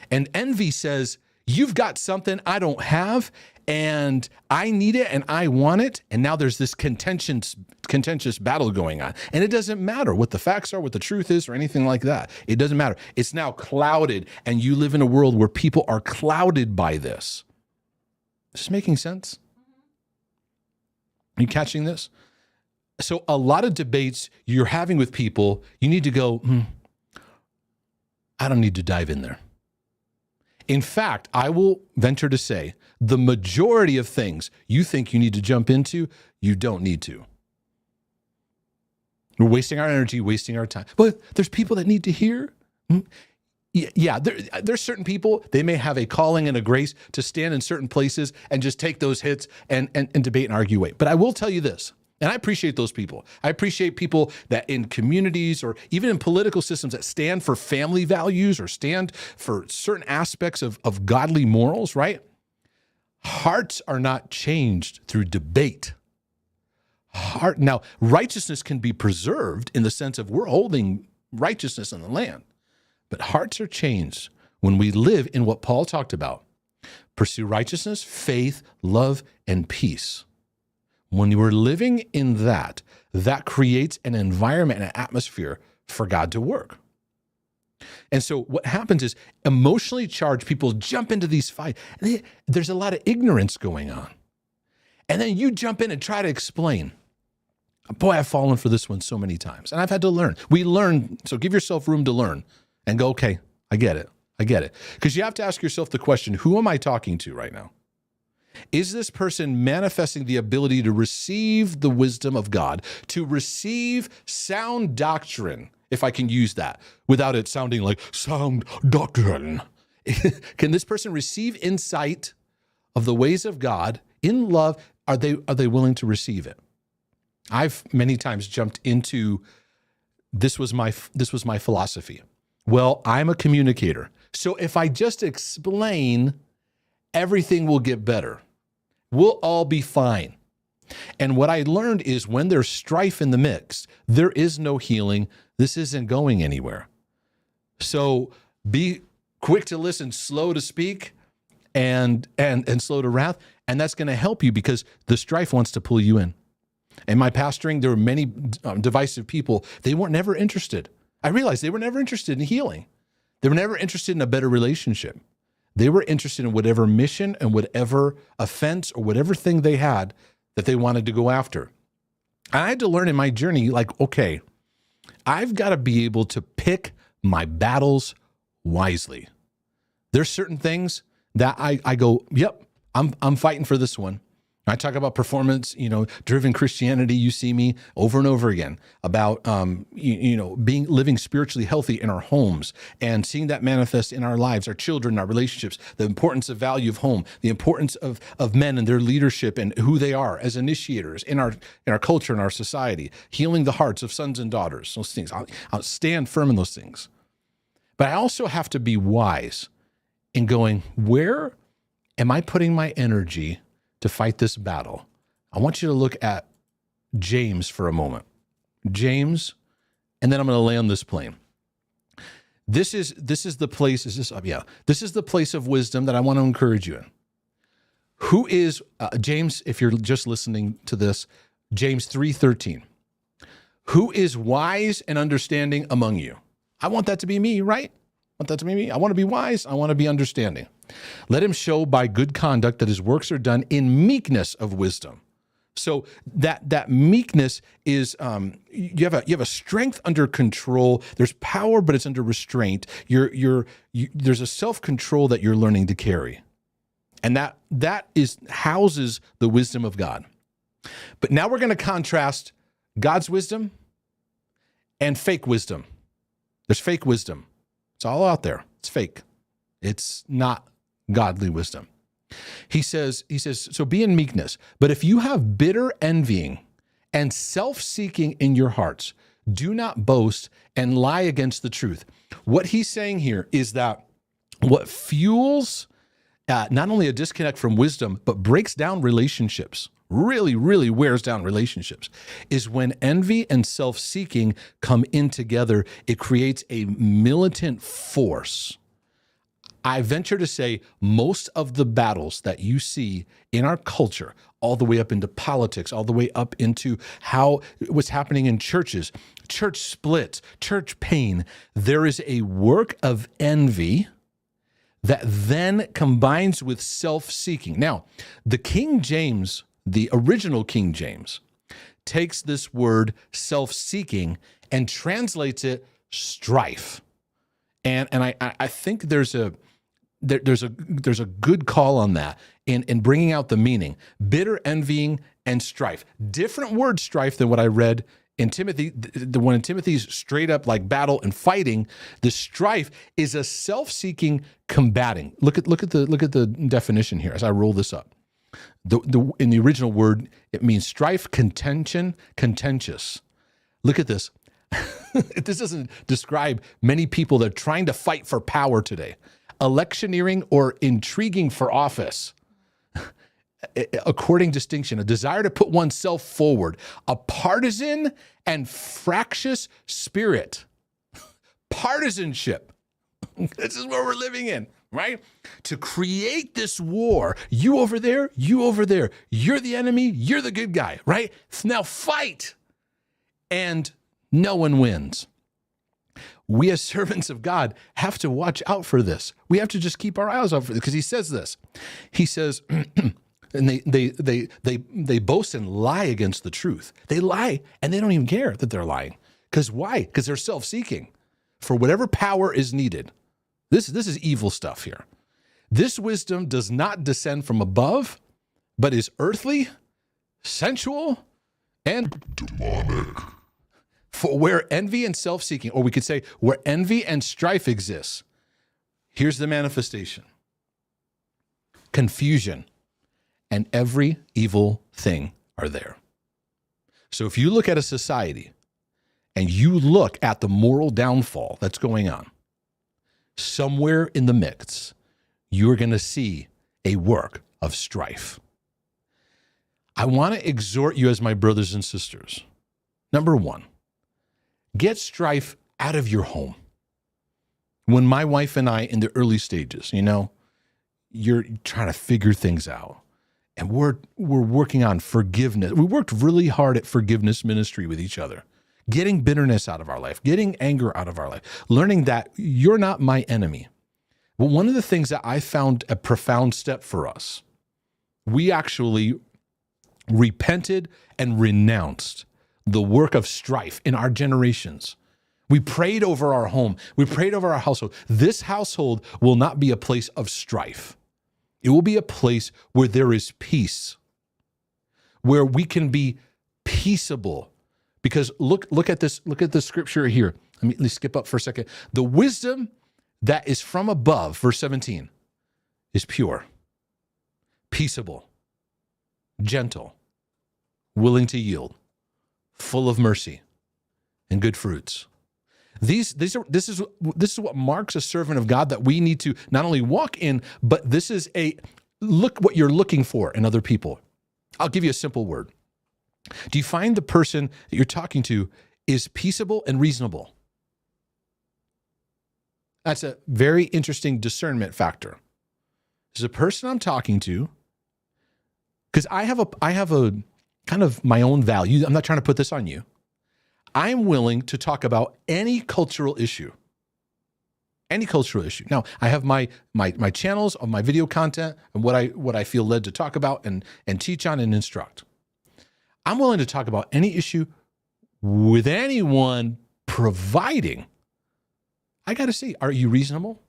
And envy says, you've got something I don't have, and I need it, and I want it. And now there's this contentious battle going on. And it doesn't matter what the facts are, what the truth is, or anything like that. It doesn't matter. It's now clouded, and you live in a world where people are clouded by this. Is this making sense? Are you catching this? So a lot of debates you're having with people, you need to go, I don't need to dive in there. In fact, I will venture to say the majority of things you think you need to jump into, you don't need to. We're wasting our energy, wasting our time. But there's people that need to hear. Yeah, there's certain people, they may have a calling and a grace to stand in certain places and just take those hits and debate and argue away. But I will tell you this, and I appreciate those people. I appreciate people that in communities or even in political systems that stand for family values or stand for certain aspects of godly morals, right? Hearts are not changed through debate. Now, righteousness can be preserved in the sense of we're holding righteousness in the land. But hearts are changed when we live in what Paul talked about. Pursue righteousness, faith, love, and peace. When you are living in that creates an environment and an atmosphere for God to work. And so what happens is emotionally charged people jump into these fights. There's a lot of ignorance going on. And then you jump in and try to explain. Boy, I've fallen for this one so many times. And I've had to learn. We learn, so give yourself room to learn and go, okay, I get it. Because you have to ask yourself the question, who am I talking to right now? Is this person manifesting the ability to receive the wisdom of God, to receive sound doctrine, if I can use that, without it sounding like sound doctrine? Can this person receive insight of the ways of God in love? Are they willing to receive it? I've many times jumped into this was my philosophy. Well, I'm a communicator. So if I just explain, everything will get better. We'll all be fine. And what I learned is when there's strife in the mix, there is no healing. This isn't going anywhere. So be quick to listen, slow to speak, and slow to wrath. And that's going to help you because the strife wants to pull you in. In my pastoring, there were many divisive people. They weren't never interested. I realized they were never interested in healing. They were never interested in a better relationship. They were interested in whatever mission and whatever offense or whatever thing they had that they wanted to go after. And I had to learn in my journey, like, okay, I've got to be able to pick my battles wisely. There's certain things that I go, yep, I'm fighting for this one. I talk about performance, driven Christianity. You see me over and over again about, living spiritually healthy in our homes and seeing that manifest in our lives, our children, our relationships, the importance of value of home, the importance of men and their leadership and who they are as initiators in our culture and our society, healing the hearts of sons and daughters, those things. I'll stand firm in those things. But I also have to be wise in going, where am I putting my energy to fight this battle? I want you to look at James for a moment. James, and then I'm going to land this plane. This is the place. Is this up? Yeah. This is the place of wisdom that I want to encourage you in. Who is James? If you're just listening to this, James 3:13. Who is wise and understanding among you? I want that to be me, right? I want that to be me. I want to be wise. I want to be understanding. Let him show by good conduct that his works are done in meekness of wisdom. So that meekness is you have a strength under control. There's power, but it's under restraint. There's a self-control that you're learning to carry, and that houses the wisdom of God. But now we're going to contrast God's wisdom and fake wisdom. There's fake wisdom. It's all out there. It's fake. It's not godly wisdom. He says, so be in meekness. But if you have bitter envying and self-seeking in your hearts, do not boast and lie against the truth. What he's saying here is that what fuels not only a disconnect from wisdom, but breaks down relationships really wears down relationships, is when envy and self-seeking come in together. It creates a militant force. I venture to say most of the battles that you see in our culture, all the way up into politics, all the way up into what's happening in churches, church splits, church pain, there is a work of envy that then combines with self-seeking. Now, the King James, the original King James, takes this word self-seeking and translates it strife. And I think there's a good call on that in bringing out the meaning. Bitter envying and strife. Different word strife than what I read in Timothy. The one in Timothy's straight up like battle and fighting. The strife is a self-seeking combating. Look at the definition here as I roll this up. In the original word, it means strife, contention, contentious. Look at this. This doesn't describe many people that are trying to fight for power today. Electioneering or intriguing for office. According distinction, a desire to put oneself forward, a partisan and fractious spirit. Partisanship. This is where we're living in, right? To create this war, you over there, you're the enemy, you're the good guy, right? Now fight. And no one wins. We as servants of God have to watch out for this. We have to just keep our eyes out for this because he says this. He says, and they boast and lie against the truth. They lie and they don't even care that they're lying. Because why? Because they're self-seeking for whatever power is needed. This is evil stuff here. This wisdom does not descend from above, but is earthly, sensual, and demonic. For where envy and self-seeking, or we could say where envy and strife exists, here's the manifestation. Confusion and every evil thing are there. So if you look at a society and you look at the moral downfall that's going on, somewhere in the mix, you're going to see a work of strife. I want to exhort you as my brothers and sisters. Number one, get strife out of your home. When my wife and I, in the early stages, you're trying to figure things out. And we're working on forgiveness. We worked really hard at forgiveness ministry with each other, getting bitterness out of our life, getting anger out of our life, learning that you're not my enemy. But one of the things that I found a profound step for us, we actually repented and renounced the work of strife in our generations. We prayed over our home. We prayed over our household. This household will not be a place of strife. It will be a place where there is peace, where we can be peaceable. Because look at this. Look at the scripture here. Let me skip up for a second. The wisdom that is from above, verse 17, is pure, peaceable, gentle, willing to yield, full of mercy and good fruits. This is what marks a servant of God that we need to not only walk in, but this is look what you're looking for in other people. I'll give you a simple word. Do you find the person that you're talking to is peaceable and reasonable? That's a very interesting discernment factor. This is a person I'm talking to, because I have a kind of my own value. I'm not trying to put this on you. I'm willing to talk about any cultural issue. Any cultural issue. Now, I have my channels of my video content and what I feel led to talk about and teach on and instruct. I'm willing to talk about any issue with anyone, providing I got to see, are you reasonable?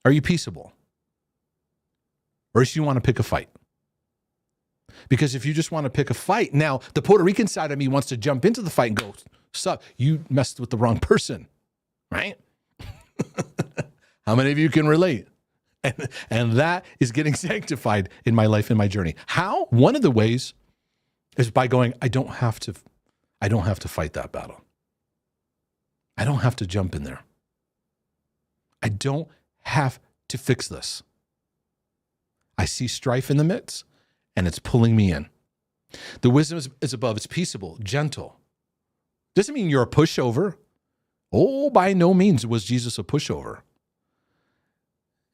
Are you peaceable? Or do you want to pick a fight? Because if you just want to pick a fight, now the Puerto Rican side of me wants to jump into the fight and go, sup, you messed with the wrong person, right? How many of you can relate? And that is getting sanctified in my life and my journey. How? One of the ways is by going, I don't have to fight that battle. I don't have to jump in there. I don't have to fix this. I see strife in the midst, and it's pulling me in. The wisdom is above, it's peaceable, gentle. Doesn't mean you're a pushover. Oh, by no means was Jesus a pushover.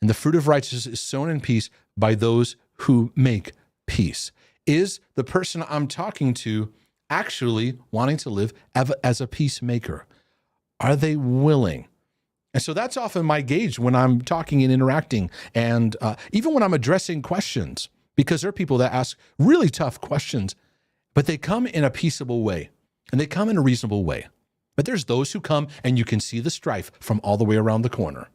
And the fruit of righteousness is sown in peace by those who make peace. Is the person I'm talking to actually wanting to live as a peacemaker? Are they willing? And so that's often my gauge when I'm talking and interacting, and even when I'm addressing questions, because there are people that ask really tough questions, but they come in a peaceable way, and they come in a reasonable way. But there's those who come, and you can see the strife from all the way around the corner.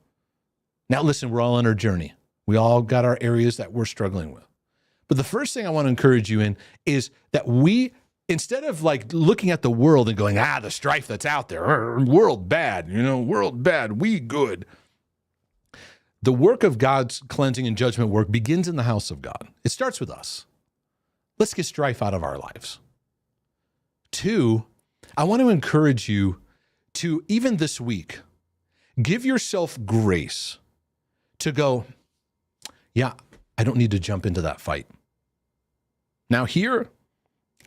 Now, listen, we're all on our journey. We all got our areas that we're struggling with. But the first thing I want to encourage you in is that we, instead of like looking at the world and going, the strife that's out there, world bad, world bad, we good. The work of God's cleansing and judgment work begins in the house of God. It starts with us. Let's get strife out of our lives. 2, I want to encourage you to, even this week, give yourself grace to go, I don't need to jump into that fight. Now here,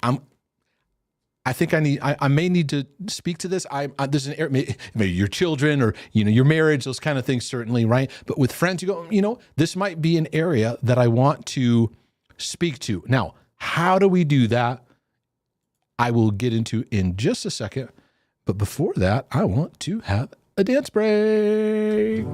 I think I may need to speak to this. There's an area, maybe your children or, your marriage, those kind of things, certainly, right? But with friends, you go, this might be an area that I want to speak to. Now, how do we do that? I will get into in just a second. But before that, I want to have a dance break.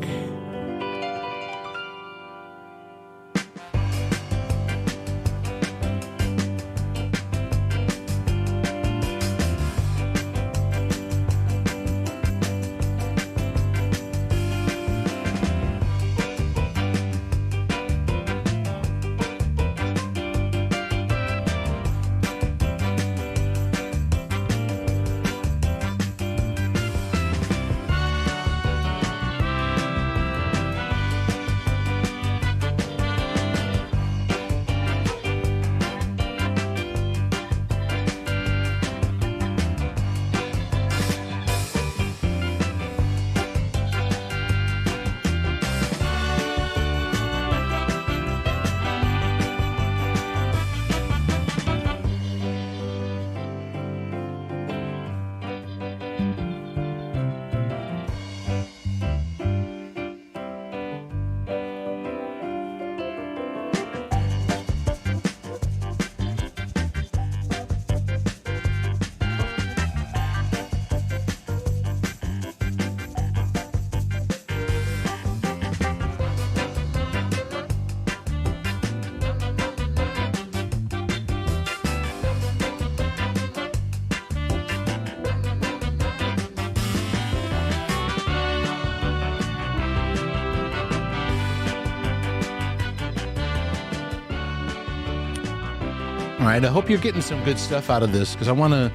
All right, I hope you're getting some good stuff out of this, because I want to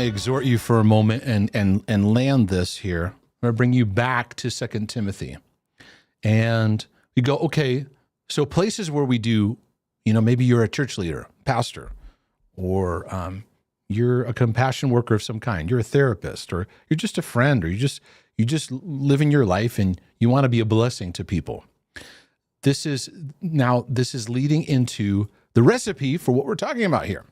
exhort you for a moment and land this here. I'm going to bring you back to 2 Timothy. And we go, okay, so places where we do, maybe you're a church leader, pastor, or you're a compassion worker of some kind, you're a therapist, or you're just a friend, or you just living your life and you want to be a blessing to people. This is leading into the recipe for what we're talking about here.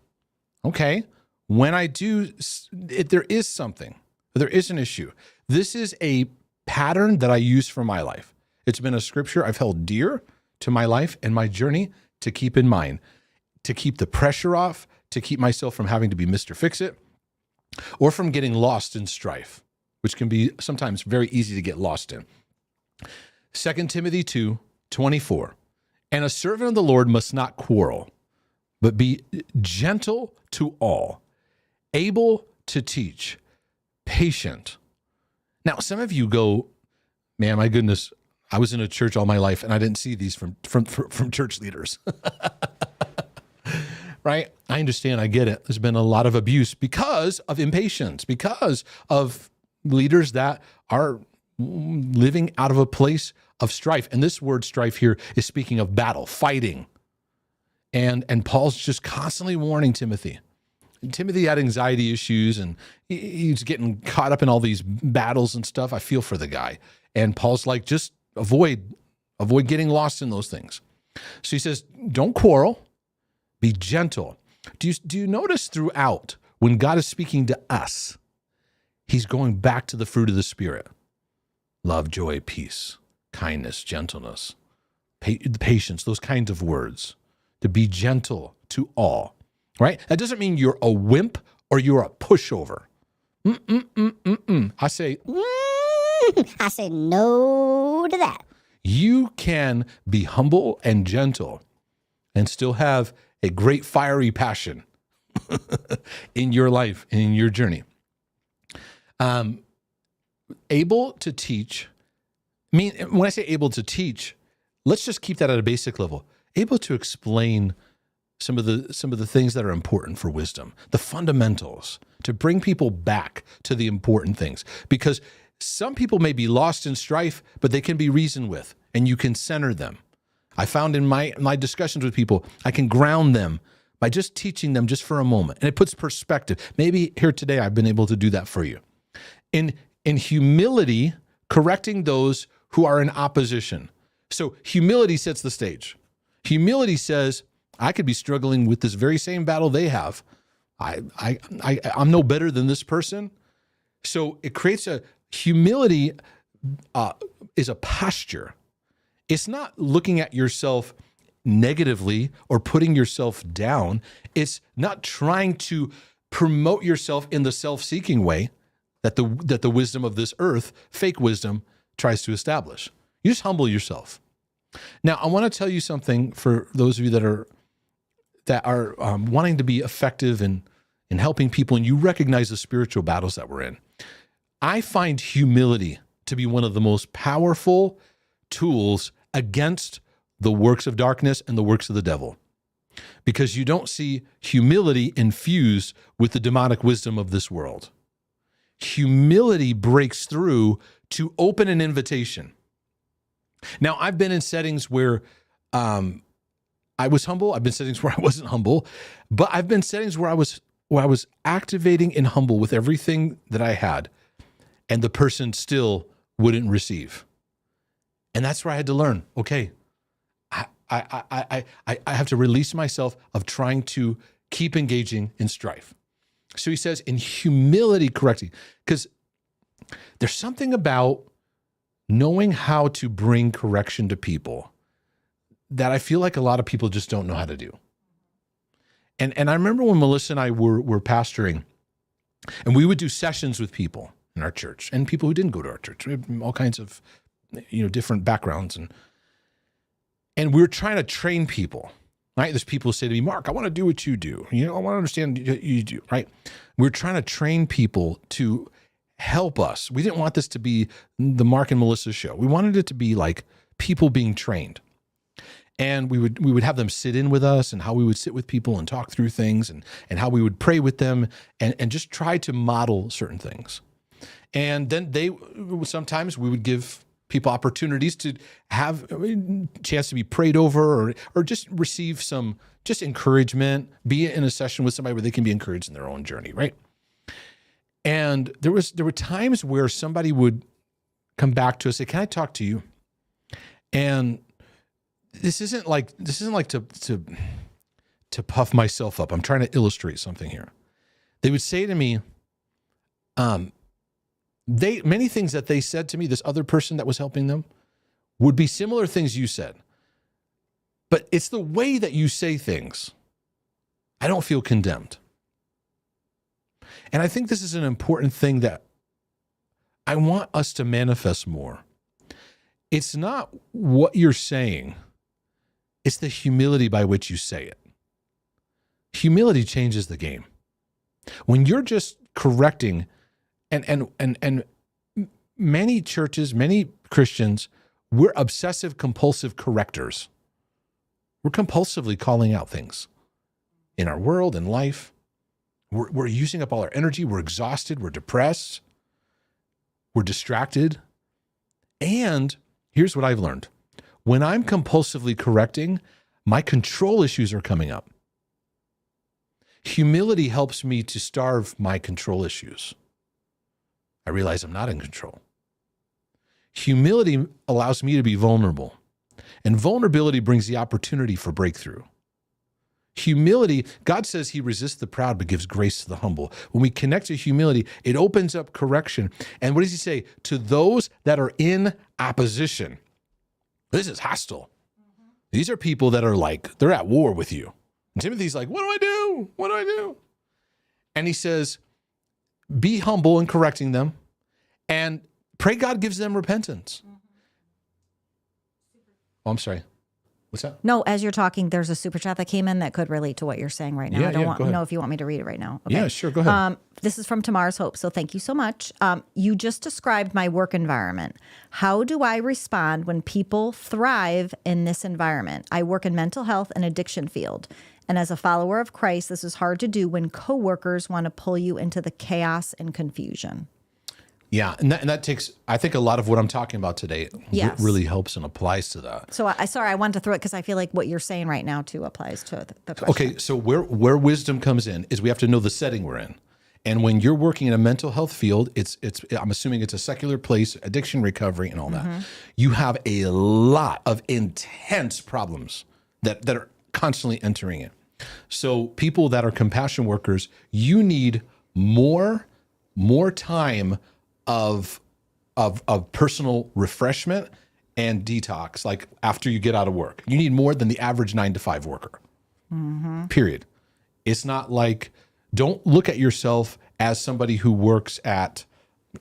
Okay, when I do, there is something, there is an issue. This is a pattern that I use for my life. It's been a scripture I've held dear to my life and my journey to keep in mind, to keep the pressure off, to keep myself from having to be Mr. Fix-It, or from getting lost in strife, which can be sometimes very easy to get lost in. 2 Timothy 2:24, and a servant of the Lord must not quarrel, but be gentle to all, able to teach, patient. Now, some of you go, man, my goodness, I was in a church all my life and I didn't see these from church leaders. Right? I understand. I get it. There's been a lot of abuse because of impatience, because of leaders that are living out of a place of strife. And this word strife here is speaking of battle, fighting. And Paul's just constantly warning Timothy. And Timothy had anxiety issues and he's getting caught up in all these battles and stuff. I feel for the guy. And Paul's like, just avoid getting lost in those things. So he says, don't quarrel, be gentle. Do you notice throughout when God is speaking to us, he's going back to the fruit of the Spirit? Love, joy, peace, kindness, gentleness, patience, those kinds of words. To be gentle to all, right? That doesn't mean you're a wimp or you're a pushover. I say, I say no to that. you can be humble and gentle and still have a great fiery passion in your life and in your journey. Able to teach, when I say able to teach, let's just keep that at a basic level. Able to explain some of the things that are important for wisdom, the fundamentals, to bring people back to the important things. Because some people may be lost in strife, but they can be reasoned with, and you can center them. I found in my discussions with people, I can ground them by just teaching them just for a moment, and it puts perspective. Maybe here today I've been able to do that for you. In humility, correcting those who are in opposition. So humility sets the stage. Humility says, I could be struggling with this very same battle they have. I'm no better than this person. So it creates humility is a posture. It's not looking at yourself negatively or putting yourself down. It's not trying to promote yourself in the self-seeking way that the wisdom of this earth, fake wisdom, tries to establish. You just humble yourself. Now, I want to tell you something for those of you that are wanting to be effective in helping people, and you recognize the spiritual battles that we're in. I find humility to be one of the most powerful tools against the works of darkness and the works of the devil, because you don't see humility infused with the demonic wisdom of this world. Humility breaks through to open an invitation. Now, I've been in settings where I was humble. I've been settings where I wasn't humble, but I've been settings where I was activating and humble with everything that I had, and the person still wouldn't receive. And that's where I had to learn. Okay, I have to release myself of trying to keep engaging in strife. So he says, in humility, correcting, because there's something about knowing how to bring correction to people that I feel like a lot of people just don't know how to do. And I remember when Melissa and I were pastoring, and we would do sessions with people in our church and people who didn't go to our church. We have all kinds of, different backgrounds. And we were trying to train people, right? There's people who say to me, Mark, I want to do what you do. I want to understand what you do, right? We're trying to train people to help us. We didn't want this to be the Mark and Melissa show. We wanted it to be like people being trained. And we would have them sit in with us, and how we would sit with people and talk through things, and how we would pray with them and just try to model certain things. And then sometimes we would give people opportunities to have a chance to be prayed over or just receive some just encouragement, be in a session with somebody where they can be encouraged in their own journey, right? And there were times where somebody would come back to us, say, "Can I talk to you?" And this isn't like to puff myself up. I'm trying to illustrate something here. They would say to me, many things that they said to me, this other person that was helping them, would be similar things you said. But it's the way that you say things. I don't feel condemned. And I think this is an important thing that I want us to manifest more. It's not what you're saying. It's the humility by which you say it. Humility changes the game. When you're just correcting, and many churches, many Christians, we're obsessive compulsive correctors. We're compulsively calling out things in our world and life. We're using up all our energy. We're exhausted. We're depressed. We're distracted. And here's what I've learned. When I'm compulsively correcting, my control issues are coming up. Humility helps me to starve my control issues. I realize I'm not in control. Humility allows me to be vulnerable. And vulnerability brings the opportunity for breakthrough. Humility, God says he resists the proud but gives grace to the humble. When we connect to humility, it opens up correction. And what does he say? To those that are in opposition. This is hostile. These are people that are like, they're at war with you. And Timothy's like, what do I do? What do I do? And he says, be humble in correcting them and pray God gives them repentance. Oh, I'm sorry. What's that? No, as you're talking, there's a super chat that came in that could relate to what you're saying right now. Yeah, I don't go ahead. know if you want me to read it right now. Okay. Yeah, sure. Go ahead. This is from Tamar's Hope. So thank you so much. You just described my work environment. How do I respond when people thrive in this environment? I work in mental health and addiction field. And as a follower of Christ, this is hard to do when coworkers want to pull you into the chaos and confusion. Yeah, and that takes, I think a lot of what I'm talking about today Yes. really helps and applies to that. So I wanted to throw it because I feel like what you're saying right now too applies to the question. Okay, so where wisdom comes in is we have to know the setting we're in. And when you're working in a mental health field, it's I'm assuming it's a secular place, addiction recovery and all that. You have a lot of intense problems that are constantly entering it. So people that are compassion workers, you need more time of personal refreshment and detox, like after you get out of work. You need more than the average 9-to-5 worker. Period. It's not like, don't look at yourself as somebody who works at,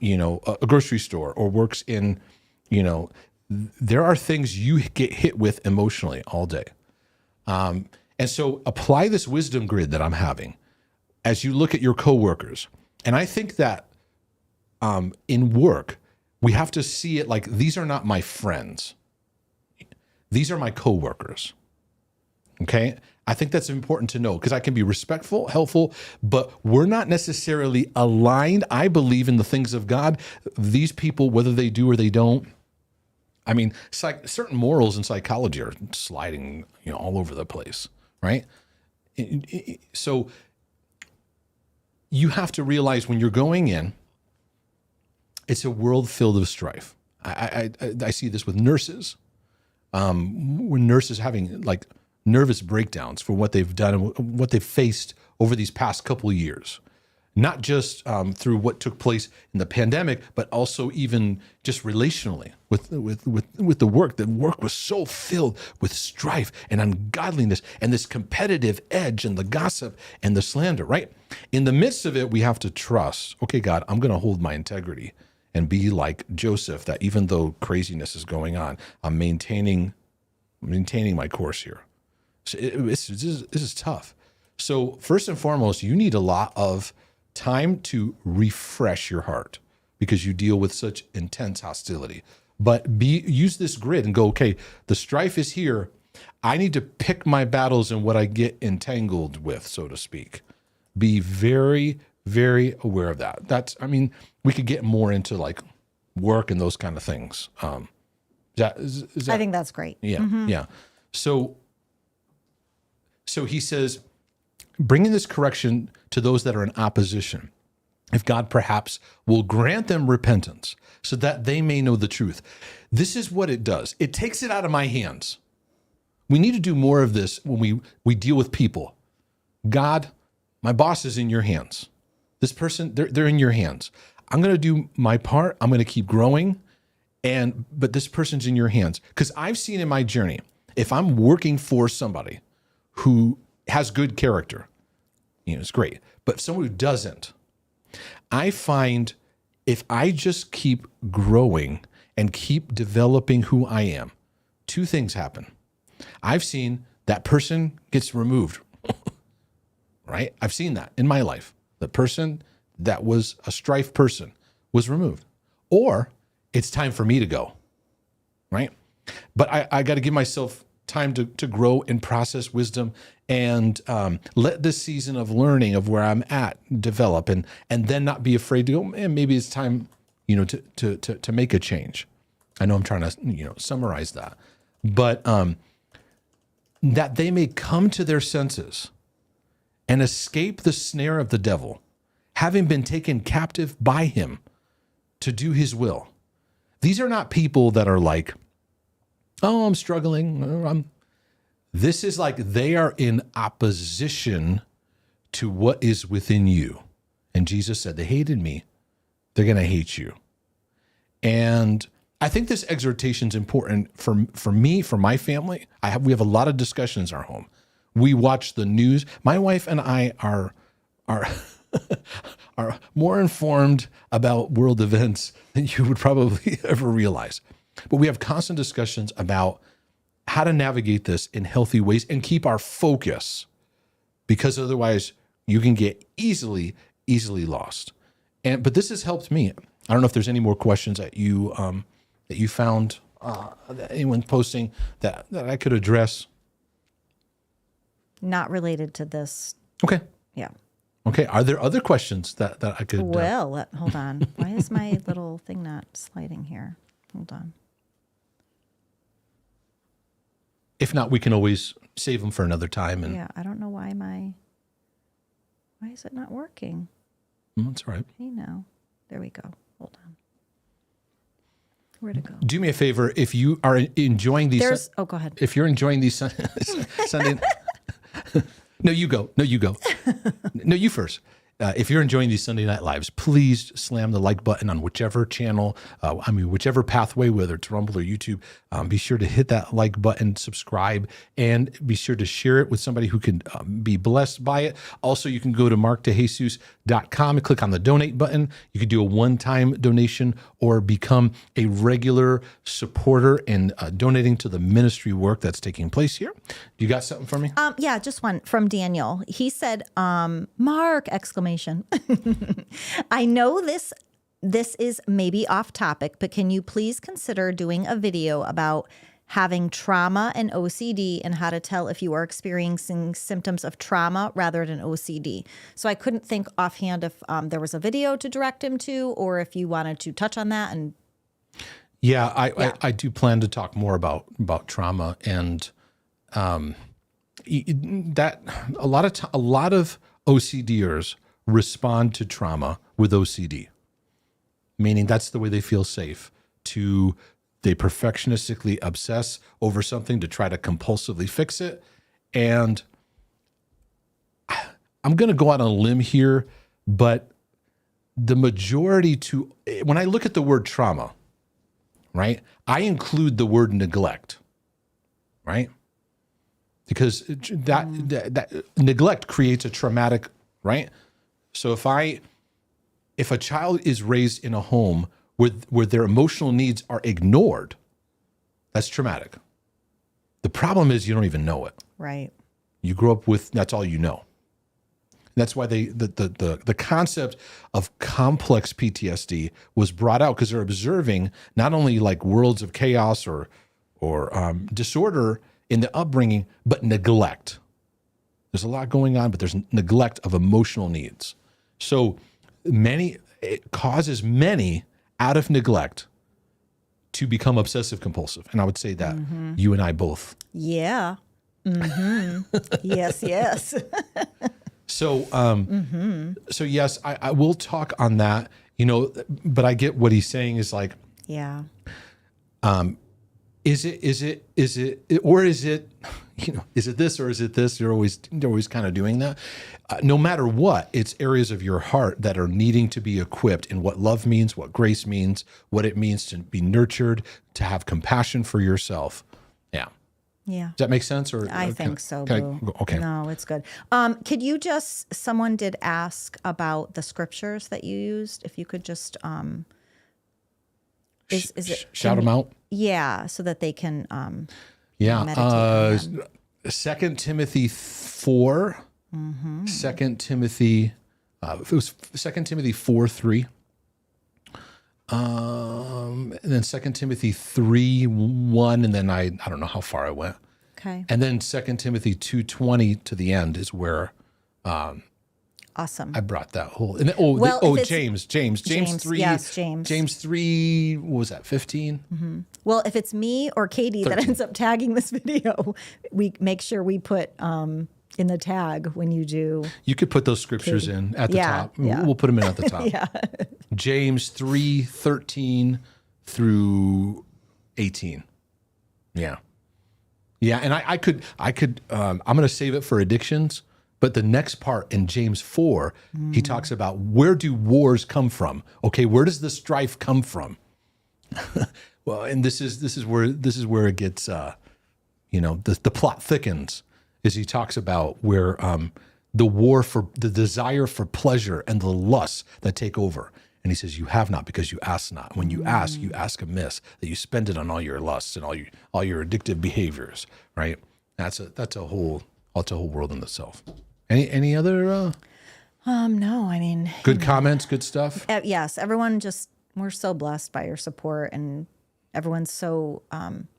a grocery store or works in, there are things you get hit with emotionally all day. And so apply this wisdom grid that I'm having as you look at your coworkers. And I think that in work, we have to see it like, these are not my friends. These are my coworkers. Okay? I think that's important to know because I can be respectful, helpful, but we're not necessarily aligned. I believe in the things of God. These people, whether they do or they don't, I mean, certain morals in psychology are sliding, all over the place, right? So you have to realize when you're going in, it's a world filled with strife. I see this with nurses. When nurses having like nervous breakdowns for what they've done and what they've faced over these past couple of years, not just through what took place in the pandemic, but also even just relationally with the work. The work was so filled with strife and ungodliness and this competitive edge and the gossip and the slander, right? In the midst of it, we have to trust, okay, God, I'm going to hold my integrity and be like Joseph, that even though craziness is going on, I'm maintaining my course here. So this is tough. So first and foremost, you need a lot of time to refresh your heart because you deal with such intense hostility. But use this grid and go, okay, the strife is here. I need to pick my battles and what I get entangled with, so to speak. Be very, very aware of that. We could get more into like work and those kind of things. Is that, I think that's great. yeah, yeah. So he says, bringing this correction to those that are in opposition, if God perhaps will grant them repentance so that they may know the truth. This is what it does. It takes it out of my hands. We need to do more of this when we deal with people. God, my boss is in your hands. This person, they're in your hands. I'm going to do my part. I'm going to keep growing. But this person's in your hands. Because I've seen in my journey, if I'm working for somebody who has good character, it's great. But someone who doesn't, I find if I just keep growing and keep developing who I am, two things happen. I've seen that person gets removed, right? I've seen that in my life. The person that was a strife person was removed. Or it's time for me to go, right? But I got to give myself time to grow and process wisdom and let this season of learning of where I'm at develop and then not be afraid to go, man, maybe it's time, to make a change. I know I'm trying to, summarize that. But that they may come to their senses and escape the snare of the devil, having been taken captive by him to do his will. These are not people that are like, Oh, I'm struggling. This is like they are in opposition to what is within you. And Jesus said, they hated me. They're going to hate you. And I think this exhortation is important for me, for my family. We have a lot of discussions in our home. We watch the news. My wife and I are are more informed about world events than you would probably ever realize. But we have constant discussions about how to navigate this in healthy ways and keep our focus, because otherwise you can get easily lost. But this has helped me. I don't know if there's any more questions that you found that anyone posting that I could address. Not related to this. Okay. Yeah. Okay. Are there other questions that I could? Well, hold on. Why is my little thing not sliding here? Hold on. If not, we can always save them for another time. And Yeah, I don't know why why is it not working? That's all right. Hey, now. There we go. Hold on. Where'd it go? Do me a favor, if you are enjoying these. Oh, go ahead. If you're enjoying these Sunday. No, you go. No, you go. No, you first. If you're enjoying these Sunday Night Lives, please slam the like button on whichever channel, whichever pathway, whether it's Rumble or YouTube. Be sure to hit that like button, subscribe, and be sure to share it with somebody who can be blessed by it. Also, you can go to markdejesus.com and click on the donate button. You could do a one-time donation or become a regular supporter and donating to the ministry work that's taking place here. You got something for me? Yeah, just one from Daniel. He said, Mark, exclamation. I know this is maybe off topic, but can you please consider doing a video about having trauma and OCD and how to tell if you are experiencing symptoms of trauma rather than OCD? So I couldn't think offhand if there was a video to direct him to, or if you wanted to touch on that. And yeah, I do plan to talk more about trauma, and that a lot of OCDers respond to trauma with OCD, meaning that's the way they feel safe. They perfectionistically obsess over something to try to compulsively fix it. And I'm going to go out on a limb here, but the majority when I look at the word trauma, right, I include the word neglect, right? Because that neglect creates a traumatic, right? So if a child is raised in a home where their emotional needs are ignored, that's traumatic. The problem is you don't even know it. right. You grow up with, that's all you know. That's why the concept of complex PTSD was brought out, because they're observing not only like worlds of chaos or disorder in the upbringing, but neglect. There's a lot going on, but there's neglect of emotional needs. So it causes many out of neglect to become obsessive compulsive. And I would say that you and I both. Yeah. Yes. So, so yes, I will talk on that, but I get what he's saying is like, Yeah. is it, or is it, is it this or is it this? You're always kind of doing that. No matter what, it's areas of your heart that are needing to be equipped in what love means, what grace means, what it means to be nurtured, to have compassion for yourself. Yeah. Yeah. Does that make sense? Or I think so, can Boo. okay. No, it's good. Could you someone did ask about the scriptures that you used. If you could just, is it shout them out? Yeah, so that they can meditate on them. 2 Timothy 4, 2 Timothy, it was 2 Timothy 4:3, and then 2 Timothy 3:1, and then I don't know how far I went. Okay. And then 2 Timothy 2:20 to the end is where Awesome. I brought that whole. And James 3. Yes, James. James 3. What was that? 15. Well, if it's me or Katie 13. that ends up tagging this video, we make sure we put in the tag when you do. You could put those scriptures in at the top. Yeah. We'll put them in at the top. Yeah. James 3:13 through 18. Yeah. Yeah. And I could, I'm going to save it for addictions, but the next part in James 4, he talks about where do wars come from? Okay. Where does the strife come from? Well, and this is where it gets, the plot thickens, is he talks about where, the war for the desire for pleasure and the lusts that take over. And he says, you have not because you ask not. When you ask amiss, that you spend it on all your lusts and all your addictive behaviors, right? That's a whole world in itself. Any other No, I mean, good comments, good stuff? yes, everyone we're so blessed by your support, and everyone's so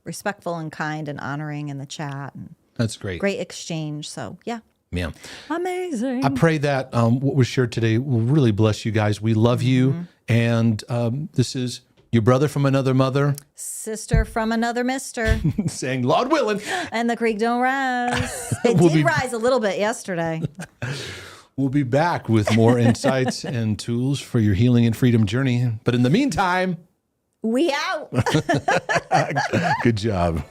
respectful and kind and honoring in the chat, and That's great. great exchange. So yeah. Yeah. Amazing. I pray that what was shared today will really bless you guys. We love you. And this is your brother from another mother Sister from another mister. saying, Lord willing, And the creek don't rise. It We'll did be- rise a little bit yesterday. we'll be back with more insights and tools for your healing and freedom journey. But in the meantime, We out. good job.